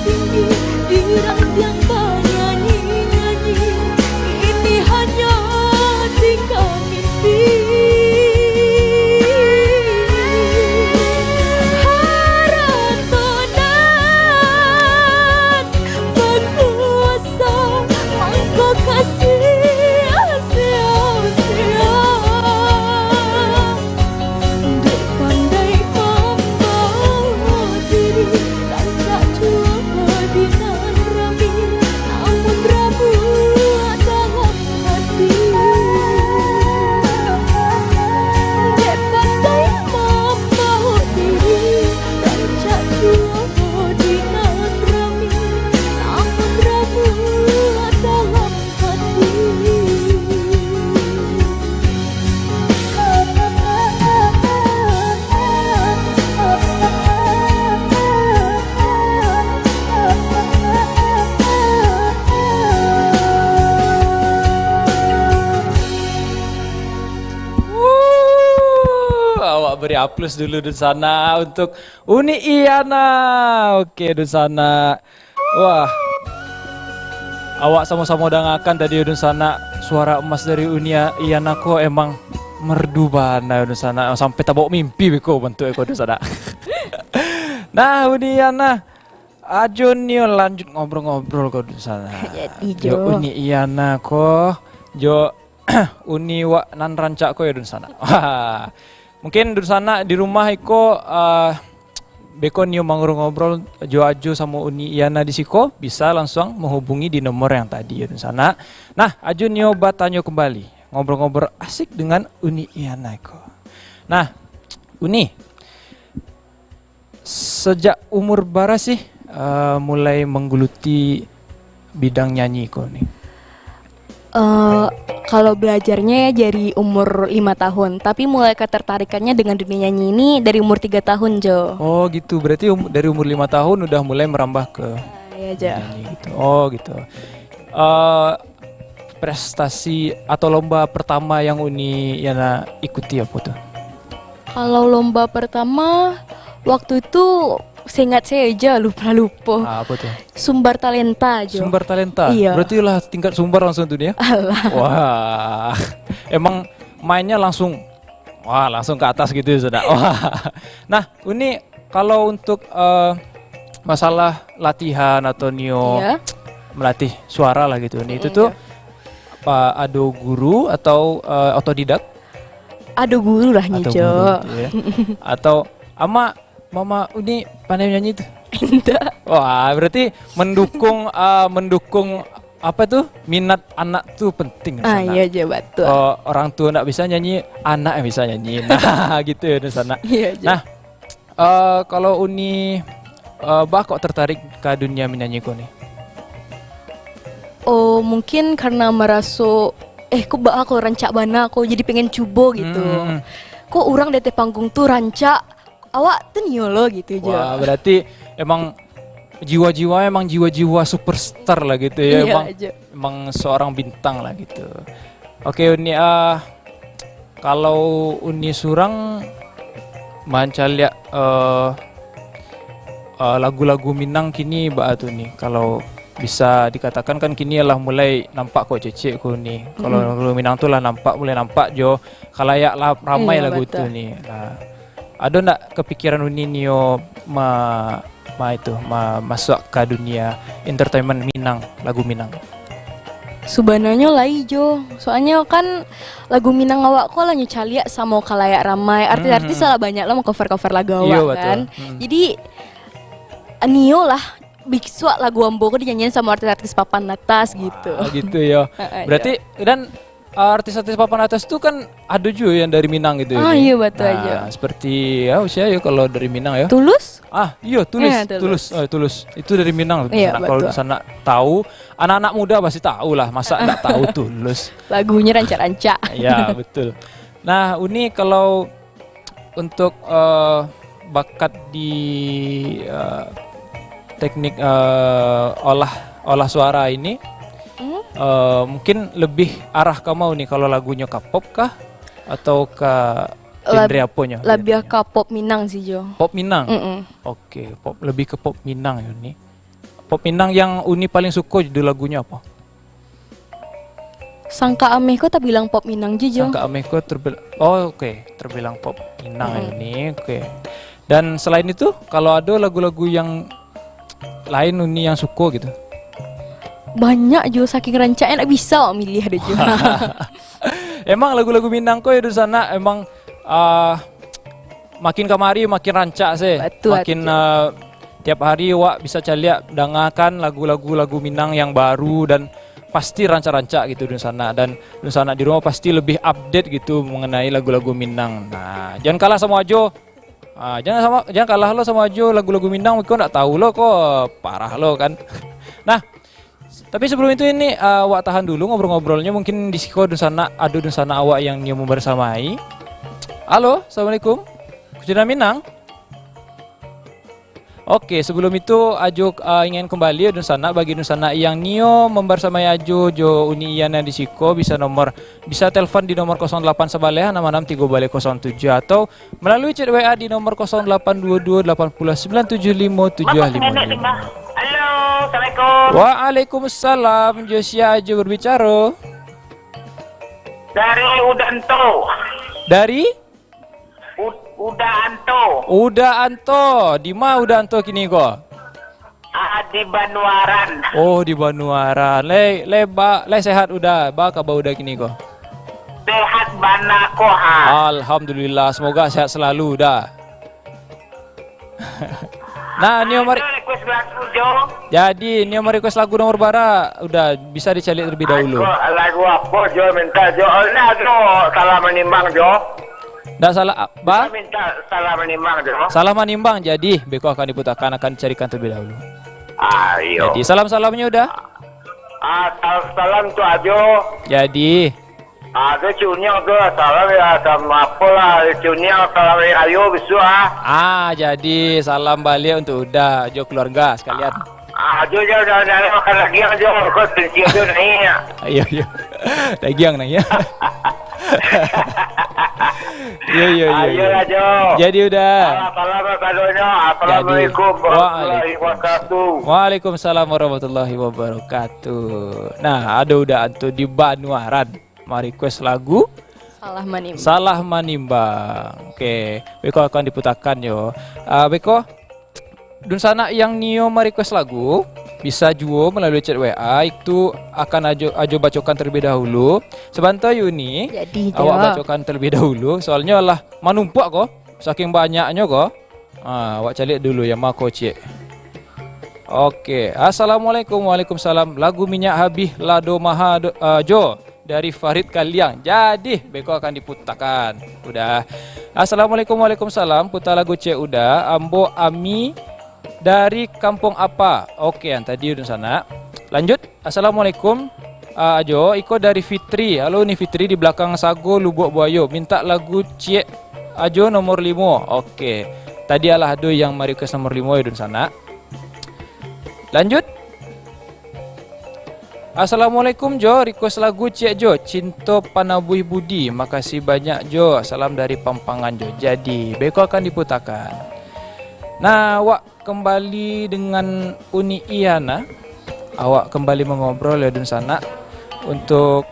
tinggi di rantiang bernyanyi-nyanyi, ini hanya tinggal mimpi. Haratonan berkuasa, engkau kasih sia-sia. Dek pandai membawa diri, rancak jua di rami, namun ramu dalam hati. Dek pandai membawa diri, rancak jua di rami, namun ramu dalam hati. beri aplaus dulu di sana untuk Uni Iyana. Oke di sana. Wah. Awak sama-sama udah ngakan tadi di sana suara emas dari Uni Iyana kok emang Merdu bana Dun sana sampai tabok mimpi beko bentuk eko Dun sana. Nah, Uniana ajo nih lanjut ngobrol-ngobrol kok Dun sana. Jadi Jo Uni Iana ko jo Uni wa nan rancak ko ya Dun sana. Wah. Mungkin Dun sana di rumah iko beko nio ngobrol-ngobrol jo ajo sama Uni Iana di siko bisa langsung menghubungi di nomor yang tadi ya Dun sana. Nah, ajo nio batanyo kembali ngobrol-ngobrol asik dengan Uni Iana iko. Nah, Uni sejak umur bara sih mulai menggeluti bidang nyanyi kok nih? Kalau belajarnya ya dari umur 5 tahun, tapi mulai ketertarikannya dengan dunia nyanyi ini dari umur 3 tahun, Jo. Oh gitu, berarti dari umur 5 tahun udah mulai merambah ke Iya, Jo. nyanyi gitu. Oh gitu. Prestasi atau lomba pertama yang Uni Yana ikuti apa tuh? Kalau lomba pertama waktu itu seingat saya aja lupa. Apa tuh? Sumber Talenta, Jo. Sumber Talenta. Iya. Berarti lah tingkat sumber langsung tuh dia. Alah. Wah. Emang mainnya langsung ke atas gitu ya, sudah. Wah. Nah, Uni kalau untuk masalah latihan atau Nio Iya. melatih suara lah gitu Uni. Itu Iya. tuh apa ada guru atau otodidak? Ada guru lah nih, Atau Jo. guru gitu ya. Atau ama Mama Uni pandai nyanyi tuh? Wah, berarti mendukung apa tuh minat anak tuh penting. Ah sana. iya, Jo, betul. Orang tua nggak bisa nyanyi, anak yang bisa nyanyi. Nah, gitu ya di sana. Iya, Jo. Nah, kalau Uni kok tertarik ke dunia menyanyi kok nih? Oh, mungkin karena merasa kok aku rancak bana aku jadi pengen coba gitu. Kok orang dari panggung tuh rancak awak tuh nyolo gitu aja. Wah, berarti emang jiwa-jiwa superstar lah gitu ya. Iya, Emang seorang bintang lah gitu. Oke, Uni kalau Uni Surang mancalya lagu-lagu Minang kini tuh nih. Kalau bisa dikatakan kan kini lah mulai nampak kok cecek kok nih. Kalau lagu Minang tuh lah mulai nampak jo kalayak lah ramai Iya, lagu betul. itu nih. Nah, ada ndak kepikiran Uni Nio masuk ke dunia entertainment Minang, lagu Minang? Sebenarnya lah Jo. Soalnya kan lagu Minang awak kok lah nyecalia sama kalayak ramai. Artis-artis salah banyak lah mau cover-cover lagu Iya, awak betul. kan. Jadi Nio lah bikin lagu ambo kok dinyanyiin sama artis-artis papan atas gitu. Gitu ya. Berarti dan artis-artis papan atas itu kan ada juga yang dari Minang gitu ya. Ah, iya, betul Nah, aja. seperti ya usia ya kalau dari Minang ya. Tulus? Iya, Iya, Tulus. Tulus. Itu dari Minang. Iya, Kalau betul. di sana tahu, anak-anak muda pasti tahu lah. Masa enggak tahu Tulus? Lagunya rancak-rancak. Ya, betul. Nah, Uni kalau untuk bakat di teknik olah suara ini mungkin lebih arah ke mau nih kalau lagunya ke pop kah atau ke genre apanya? Lebih ke pop Minang sih Jo. Pop Minang. Oke, lebih ke pop Minang ya Uni. Pop Minang yang Uni paling suka judul lagunya apa? Sangka Amehko tak bilang pop Minang Jo. Sangka Ameko terbilang pop Minang ya Uni. Oke. Dan selain itu kalau ada lagu-lagu yang lain Uni yang suka gitu? Banyak Jo, saking rancaknya nak bisa milih ada Jo. Emang lagu-lagu Minang kok ya di sana emang makin kemari makin rancak sih. Betul, Makin tiap hari wak bisa caliak dengarkan lagu-lagu Minang yang baru dan pasti rancak-rancak gitu di sana, dan di sana di rumah pasti lebih update gitu mengenai lagu-lagu Minang. Nah, jangan kalah sama Ajo. Jangan kalah lo sama Ajo, lagu-lagu Minang kok nggak tahu lo kok parah lo kan. Nah, tapi sebelum itu ini awak tahan dulu ngobrol-ngobrolnya, mungkin di siko di sana ada di sana awak yang mau bersamai. Halo, assalamualaikum. Kujina Minang. Oke, sebelum itu Ajo ingin kembali di sana bagi di sana yang Nio membersamai Ajo Jo Uni Iana di siko bisa telepon di nomor 08 Sabaleha 66 atau melalui chat WA di nomor 0822 8097575. Halo, assalamualaikum. Waalaikumsalam, Josia Ajo berbicara. Dari Udanto. Dari Udanto. Uda Anto. Di mana Uda Anto kini ko? Di Banuaran. Oh, di Banuaran. Le sehat udah. Ba kabar udah kini ko? Sehat bana ko ha. Alhamdulillah, semoga sehat selalu dah. Nah, Nio mari. Request lagu Jo. Jadi, Nio mau request lagu nomor bara, udah bisa dicari terlebih dahulu. Lagu apa Jo minta Jo? Nah Jo, salah menimbang Jo. Nggak salah, Ba? Minta salah menimbang Jo. Salah menimbang, jadi Beko akan diputarkan, akan dicarikan terlebih dahulu. Ayo. Jadi, salam-salamnya udah. Salam tu Ajo. Jadi, Ada cunya ke salam ya sama apa lah cunya salam ayo bisu jadi salam balik untuk udah Jo keluarga sekalian. Ajo udah makan lagi aja kau tensi aja nih. Ayo. Lagi yang nanya. Iya. Ayo Ajo. Jadi udah. Salam kadonya. Assalamualaikum warahmatullahi wabarakatuh. Waalaikumsalam warahmatullahi wabarakatuh. Nah, ada udah antu di Banuaran. Mau request lagu Salah Manimbang. Oke, Beko akan diputarkan yo. Beko, dun sana yang Nio mau request lagu bisa juo melalui chat WA, itu akan ajo bacokan terlebih dahulu. Sebentar Yuni, awak bacokan terlebih dahulu. Soalnya lah manumpak kok, saking banyaknya kok. Awak cari dulu ya mako cek. Oke, assalamualaikum, waalaikumsalam. Lagu Minyak Habis Lado Maha Jo dari Farid Kaliang. Jadi Beko akan diputarkan. Udah. Assalamualaikum, waalaikumsalam. Putar lagu C udah. Ambo Ami dari kampung apa? Oke, yang tadi udah sana. Lanjut. Assalamualaikum. Ajo, Iko dari Fitri. Halo nih Fitri di belakang Sago Lubuk Buayo. Minta lagu C Ajo nomor 5. Oke. Tadi alah ado yang mari request nomor 5 ya udah sana. Lanjut. Assalamualaikum Jo, request lagu Cik Jo, Cinta Panabuih Budi. Makasih banyak Jo, salam dari Pampangan Jo. Jadi Beko akan diputarkan. Nah, awak kembali dengan Uni Iyana. Awak kembali mengobrol ya dun sana untuk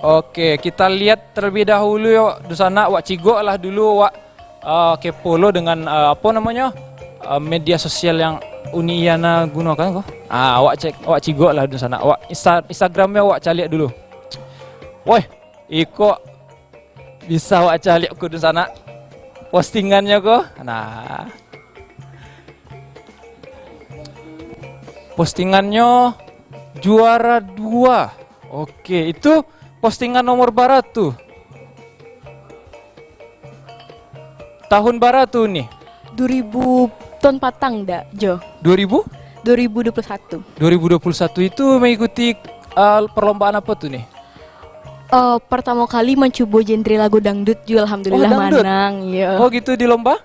Oke, kita lihat terlebih dahulu yo dun sana. Awak cigok lah dulu awak kepo lo dengan apa namanya? Media sosial yang Uni Iyana gunakan kok. Awak cigok lah di sana. Awak Instagramnya awak cari dulu. Woi, iko bisa awak cari aku di sana. Postingannya kok. Nah. Postingannya juara 2. Oke, itu postingan nomor barat tuh. Tahun barat tuh nih. 2000 ton patang dah Jo. 2021 itu mengikuti perlombaan apa tuh nih? Pertama kali mencoba genre lagu dangdut juga alhamdulillah menang ya. Oh gitu di lomba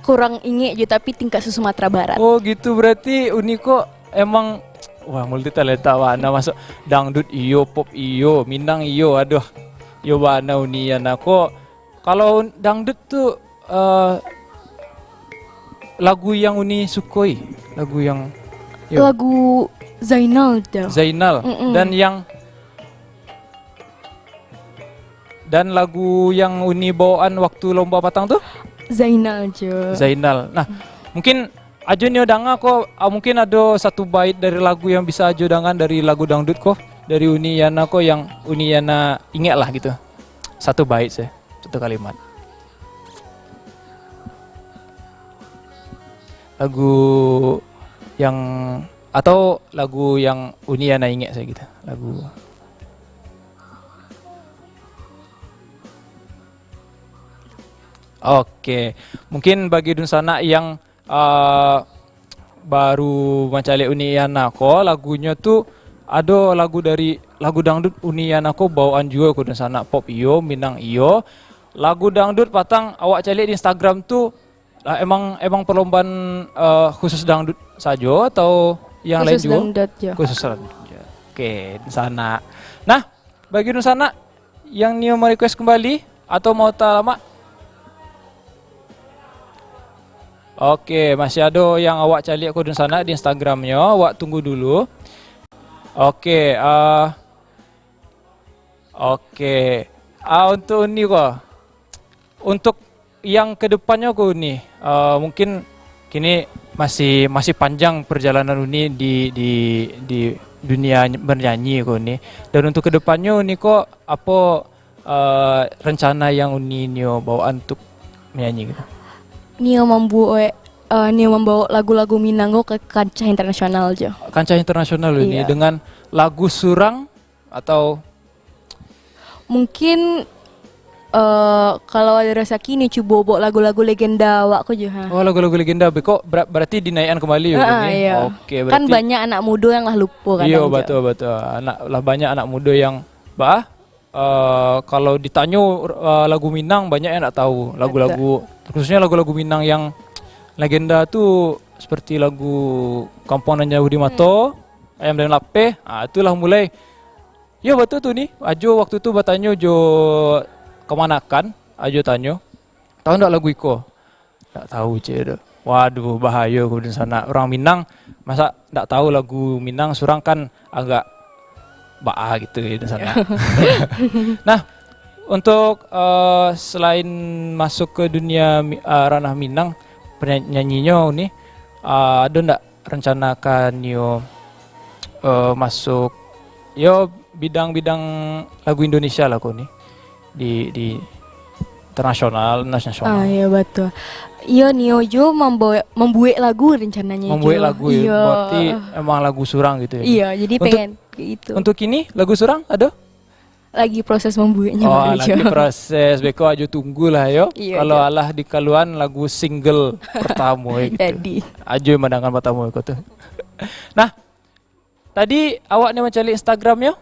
kurang inget juga tapi tingkat Sumatera Barat. Oh gitu, berarti Uniko emang wah multi talenta wana masuk dangdut iyo, pop iyo, Minang iyo, aduh yo wana Unian aku. Kalau dangdut tuh lagu yang Uni sukoi, lagu yang lagu Zainal dah. Dan lagu yang Uni bawaan waktu lomba patang tuh Zainal aja. Zainal. Nah, mungkin ajo nio danga kok mungkin ada satu bait dari lagu yang bisa ajo dangan dari lagu dangdut kok dari Uni Yana kok yang Uni Yana ingat lah gitu. Satu bait sih, satu kalimat. Lagu yang atau lagu yang Uni Yana ingat saya gitu. Lagu Oke, mungkin bagi dun sana yang baru mencari Uni Yana ko lagunya tuh ada lagu dari lagu dangdut Uni Yana ko bawaan juga ko dun sana pop iyo, Minang iyo. Lagu dangdut patang awak cari di Instagram tuh emang perlombaan khusus dangdut saja atau yang khusus lain juga? Dangdut, ya. Khusus dangdut. Ya. Oke, di sana. Nah, bagi dun sana yang Nio mau request kembali atau mau tak lama? Oke, masih ada yang awak cari aku di sana di Instagramnya. Awak tunggu dulu. Oke, oke. Untuk ini kok. Untuk yang kedepannya kok nih, mungkin kini masih panjang perjalanan Uni di dunia bernyanyi kok nih. Dan untuk kedepannya Uni kok apa rencana yang Uni bawa untuk menyanyi gitu? Nio membawa lagu-lagu Minanggo ke kancah internasional aja. Kancah internasional ini Iya. dengan lagu surang atau Mungkin kalau ada rezeki nih coba bawa lagu-lagu legenda awakku juga. oh lagu-lagu legenda kok berarti dinaikkan kembali ya ini? Iya. Oke, Kan berarti banyak anak muda yang lah lupa kan. iya betul. Banyak anak muda yang kalau ditanya lagu Minang banyak yang nggak tahu lagu-lagu khususnya lagu-lagu Minang yang legenda tuh seperti lagu Kampung Nan Jauh di Mato, Ayam dan Lape. Itulah mulai. Ya betul tuh nih. Ajo waktu itu bertanya jo kemana kan? Ajo tanya. Tahu nggak lagu Iko? Nggak tahu cik. Waduh bahaya aku di sana. Orang Minang masa nggak tahu lagu Minang surang kan agak gitu di sana. Nah, untuk selain masuk ke dunia ranah Minang, penyanyinya nih ada ndak rencanakan masuk bidang-bidang lagu Indonesia lah kok nih di internasional, nasional. Iya betul. Iya Nio Jo membuat lagu rencananya. Membuat Jo. lagu ya. Iya. Berarti emang lagu surang gitu ya. Iya, jadi pengen kayak gitu. Untuk kini lagu surang ada? Lagi proses membuatnya. Oh, baru, Jo. lagi proses. Beko aja tunggu lah yo. Iya, Kalau Jo. alah di kaluan lagu single pertama gitu. Jadi. Aja mandangan pertama itu tuh. Nah, tadi awak nih mencari Instagramnya?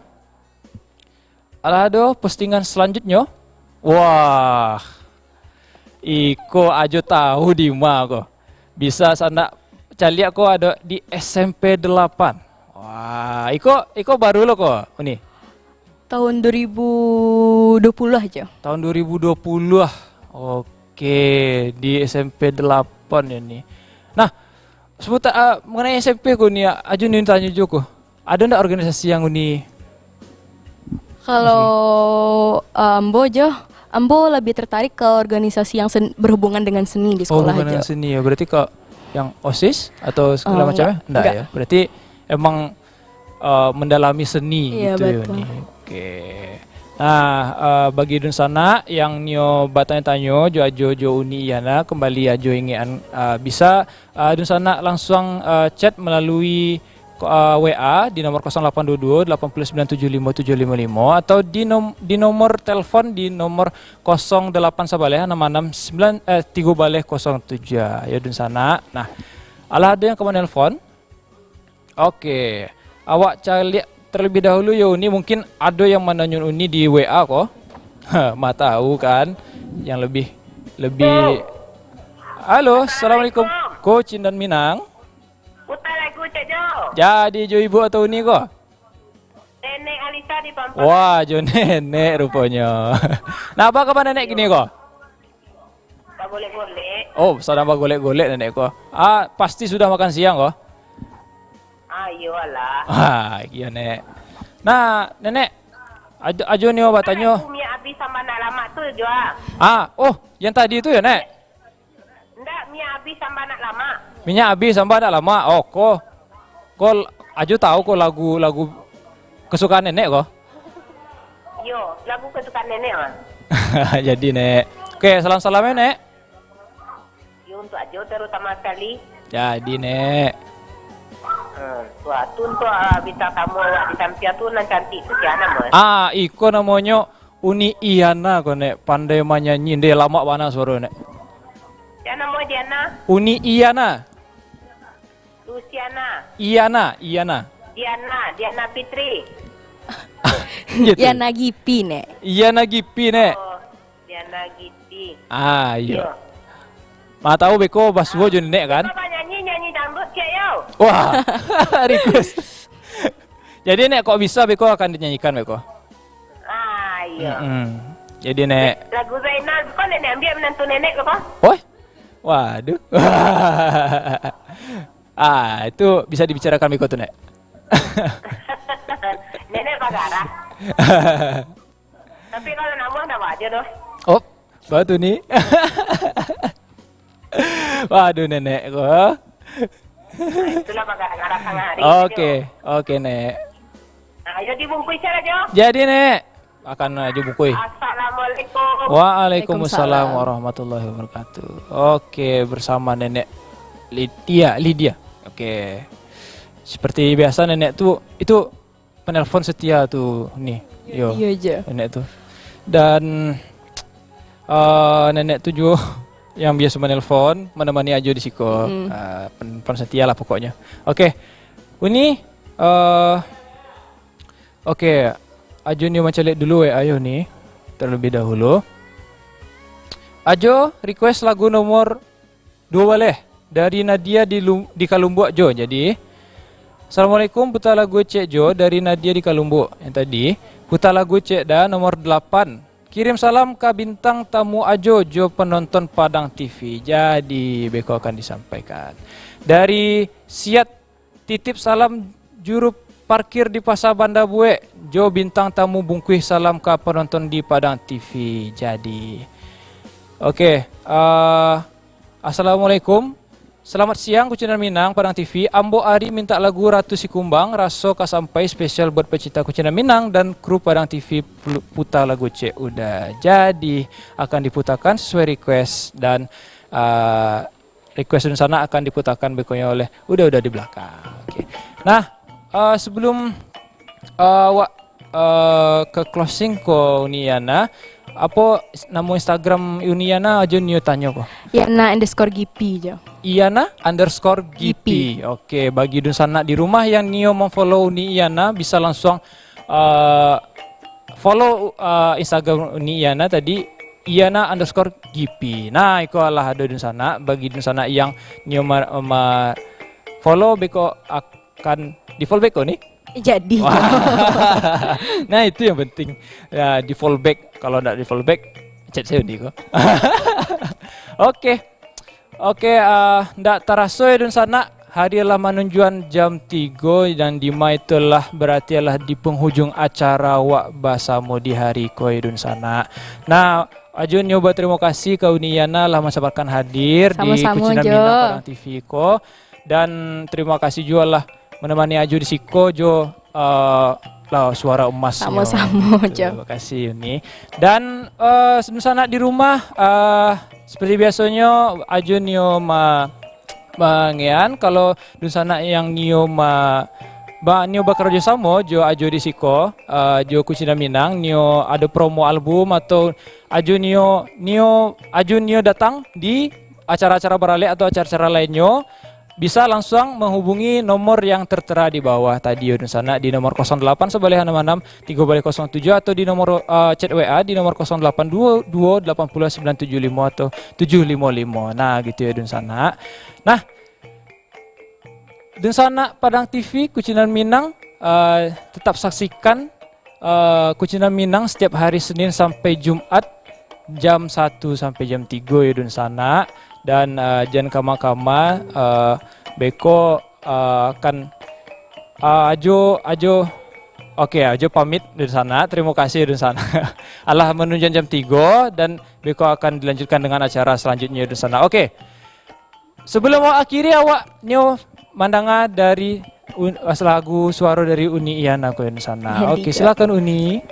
Alah ada postingan selanjutnya. Wah. Iko aja tahu di mana kok. Bisa sana cari aku ada di SMP 8. Wah, Iko baru lo kok. Ini. Tahun 2020 aja. Tahun 2020 ah. Oke, di SMP 8 ya nih. Nah, seputar mengenai SMP kok nih, aja nih tanya juga. Ada ndak organisasi yang uni? Kalau Ambo lebih tertarik ke organisasi yang berhubungan dengan seni di sekolah hubungan aja. dengan seni ya. Berarti ke yang OSIS atau segala macamnya? Enggak ya. Berarti emang mendalami seni Iya, gitu ya betul. nih. Oke. Nah, bagi dun sana yang nyo batanya-tanyo jo uni iana kembali ajo ingin bisa dun sana langsung chat melalui WA di nomor 0822 8975755 atau di nomor telepon di nomor 08 sabaleh 669 3 baleh 07 ya dun sana. Nah, ada yang kemana nelpon? Oke. Awak cari terlebih dahulu ya Uni, mungkin ada yang menanyun Uni di WA kok. Ma tahu kan yang lebih Halo, assalamualaikum Coach Indan Minang. Putar lagu Cik Jo. Jadi jo ibu atau Uni kok? Nenek Alisa di Pampang. Wah, jo nenek rupanya. Nah, apa kabar nenek gini kok? Tak boleh-boleh. Oh, sedang golek-golek nenek kok. Pasti sudah makan siang kok. Ayo lah. Iya nek. Nah, nenek ajo nih obatannya. Aku mie habis sama nak lama tu Jo. Oh, yang tadi itu ya, Nek? Enggak, mie habis sama nak lama. Minyak habis sampai ada lama. Oh, kok ajo tahu kok lagu kesukaan nenek kok. Yo, lagu kesukaan nenek mah. Jadi, Nek. Oke, salam-salamnya, Nek. Yo untuk Ajo terutama sekali. Jadi, Nek. Suatu untuk bintang tamu awak di Tampia tu nan cantik tu siapa nama? Iko namanya Uni Iana kok, Nek. Pandai menyanyi. Dia lama mana suara, Nek. Siapa nama Diana? Uni Iana. Luciana. Iana. Diana Fitri. Gitu. Yana Gipi nek. Iana Gipi, Nek. Oh, Diana Giti. Iya. Ma tahu beko basuo jo Nek kan? Apa nyanyi dangdut cek yo? Wah, request. Jadi Nek kok bisa beko akan dinyanyikan beko? Iya. Jadi Nek. Lagu Zainal, kau nenek ambil menantu nenek ke kau? Oh, Waduh. Itu bisa dibicarakan Beko tuh, Nek. Nenek Bagara. Tapi kalau nama nama aja doh. Oh, batu nih. Waduh, Nenek kok. Itulah Bagara tengah hari. Oke, Nek. Nah, ayo dibungkus aja. Jadi, Nek, akan aja bukui. Assalamualaikum. Waalaikumsalam warahmatullahi wabarakatuh. Oke, bersama Nenek Lydia. Oke. Seperti biasa Nenek tuh itu penelpon setia tuh nih. Yo. Iya aja. Nenek tuh. Dan Nenek tuh juga yang biasa menelpon, menemani Ajo di Siko. Penelpon setia lah pokoknya. Oke. Ini oke. Ajo nih macam lihat dulu ayo nih. Terlebih dahulu. Ajo request lagu nomor 2 boleh dari Nadia di Kalumbu Jo. Jadi Assalamualaikum, putar lagu Cek Jo dari Nadia di Kalumbu. Yang tadi putar lagu Cek dah nomor 8. Kirim salam ke bintang tamu Ajo Jo penonton Padang TV. Jadi Beko akan disampaikan. Dari Siat titip salam juru parkir di Pasar Banda Bue. Jo bintang tamu bungkuih salam ke penonton di Padang TV. Jadi oke, Assalamualaikum. Selamat siang Kucinan Minang Padang TV. Ambo Ari minta lagu Ratu Sikumbang Raso Kasampai spesial buat pecinta Kucinan Minang dan kru Padang TV putar lagu C. Udah jadi akan diputarkan sesuai request dan request di sana akan diputarkan bekonya oleh udah di belakang. Oke. Nah, sebelum ke closing ko Uniana, apa nama Instagram Uniana aja nio tanya kok? Yana_GP aja. Iana_GP. Oke, bagi dun sana di rumah yang nio memfollow ni Iana bisa langsung follow Instagram ni Iana tadi Iana_GP. Nah, itu adalah ada dun sana bagi dun sana yang nio follow beko akan di follow beko nih. Jadi. Nah, itu yang penting. Ya, di follow back. Kalau enggak di follow back, chat saya undi kok. Oke, ndak terasa ya dun sana hari adalah menunjuan jam 3 dan di Mai telah berarti adalah di penghujung acara Wak Basamu di hari koi dun sana. Nah, Ajo nyoba terima kasih ke Uniana lah mensabarkan hadir di Kucinan Minang Padang TV ko dan terima kasih juga lah menemani Ajo di Siko Jo suara emas. Sama-sama Jo. Terima kasih Uni. Dan sana di rumah seperti biasanya Ajo nio mangean kalau di sana yang nio nio bekerja sama Jo Ajo di Siko Jo Kucinan Minang nio ada promo album atau Ajo nio datang di acara-acara barale atau acara-acara lainnya bisa langsung menghubungi nomor yang tertera di bawah tadi di sana di nomor 08 sebalih 66 3007 atau di nomor chat WA di nomor 0822 80975 atau 755. Nah, gitu ya di sana. Nah, di sana Padang TV Kucinan Minang tetap saksikan Kucinan Minang setiap hari Senin sampai Jumat jam 1 sampai jam 3 ya di sana. Dan jangan kama-kama Beko akan Ajo pamit dari sana. Terima kasih dari sana. Allah menunjukkan jam 3 dan Beko akan dilanjutkan dengan acara selanjutnya di sana. Oke. Sebelum akhiri awak nyo mandanga dari lagu suara dari Uni Iana ko di sana. Oke, silakan Uni.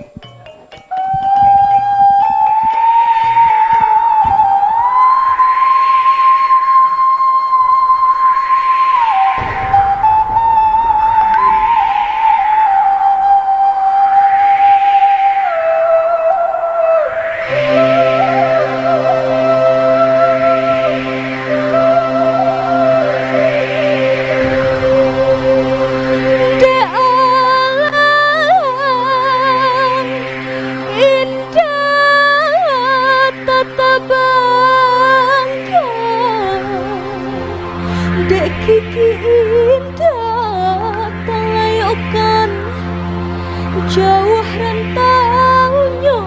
Jauh rantaunya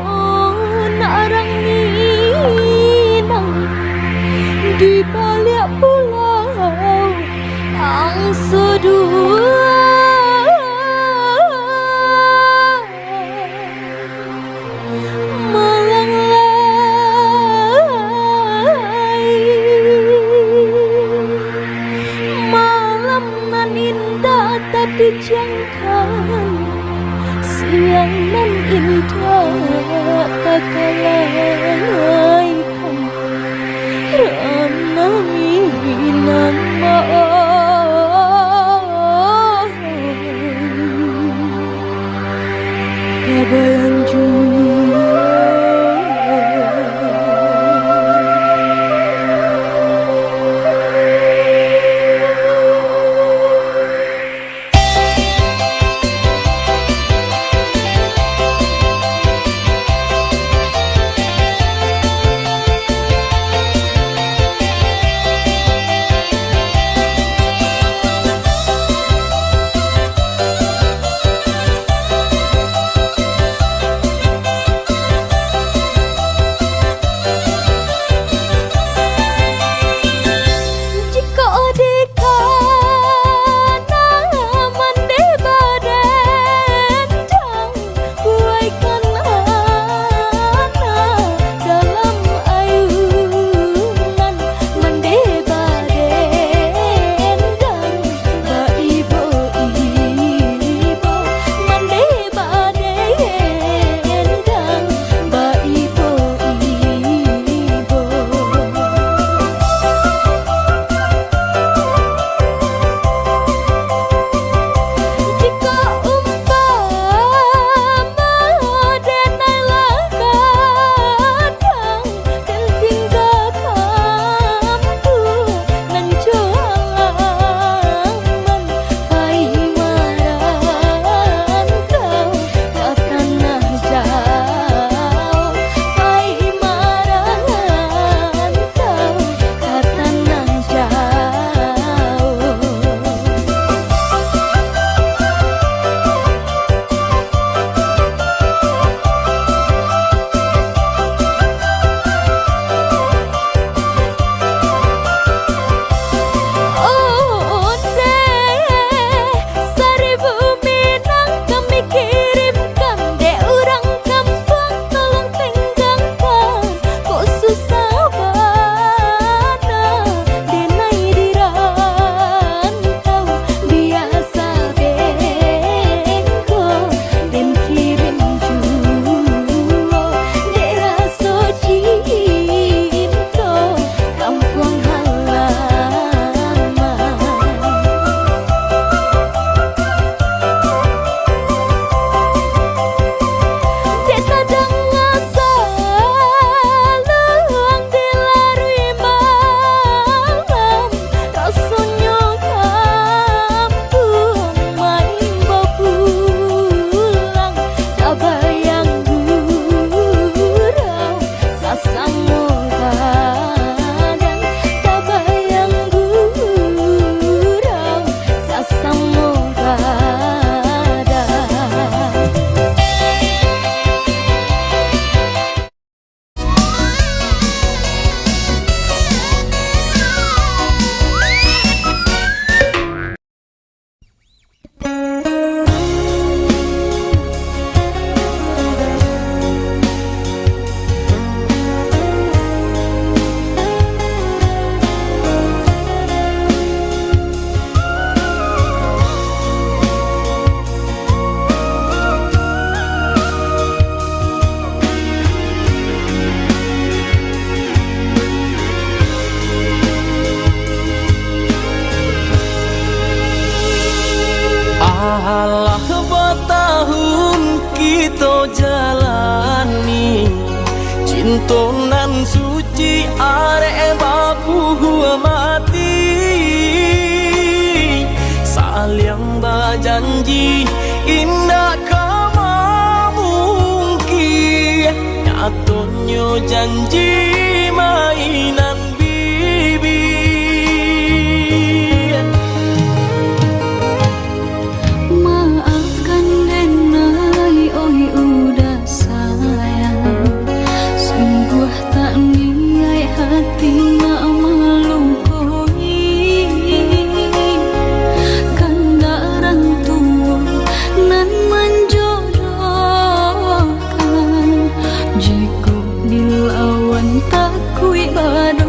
narang Minang di dijangkan siang nan indah tak kalaikan rana minang maaf kabayang jua. Alah batahun kita jalani cintonan suci arek babu mati saling berjanji indah kama mungkin nyatanya janji mainan takui badai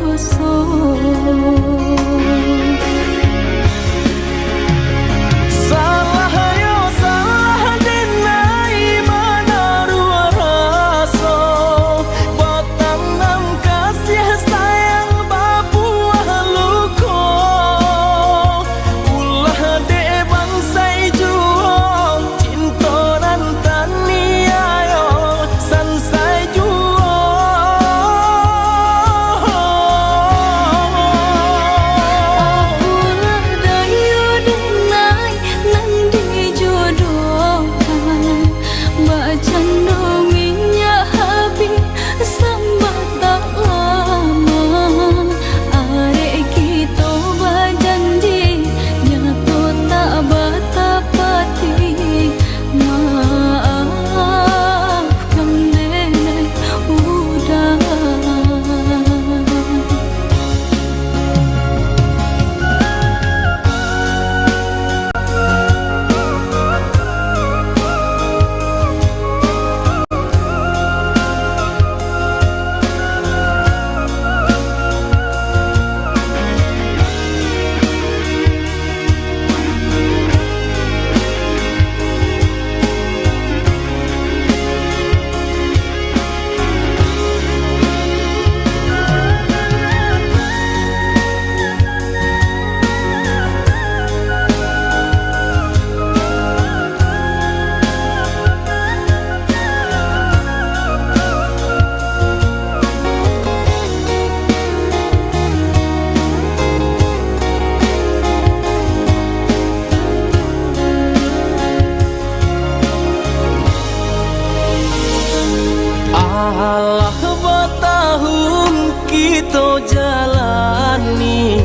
kita jalani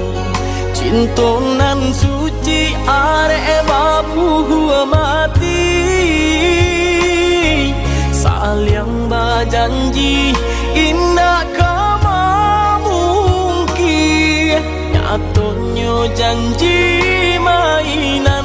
cinta nan suci arek babu mati saling berjanji indah kama mungkin nyatonya janji mainan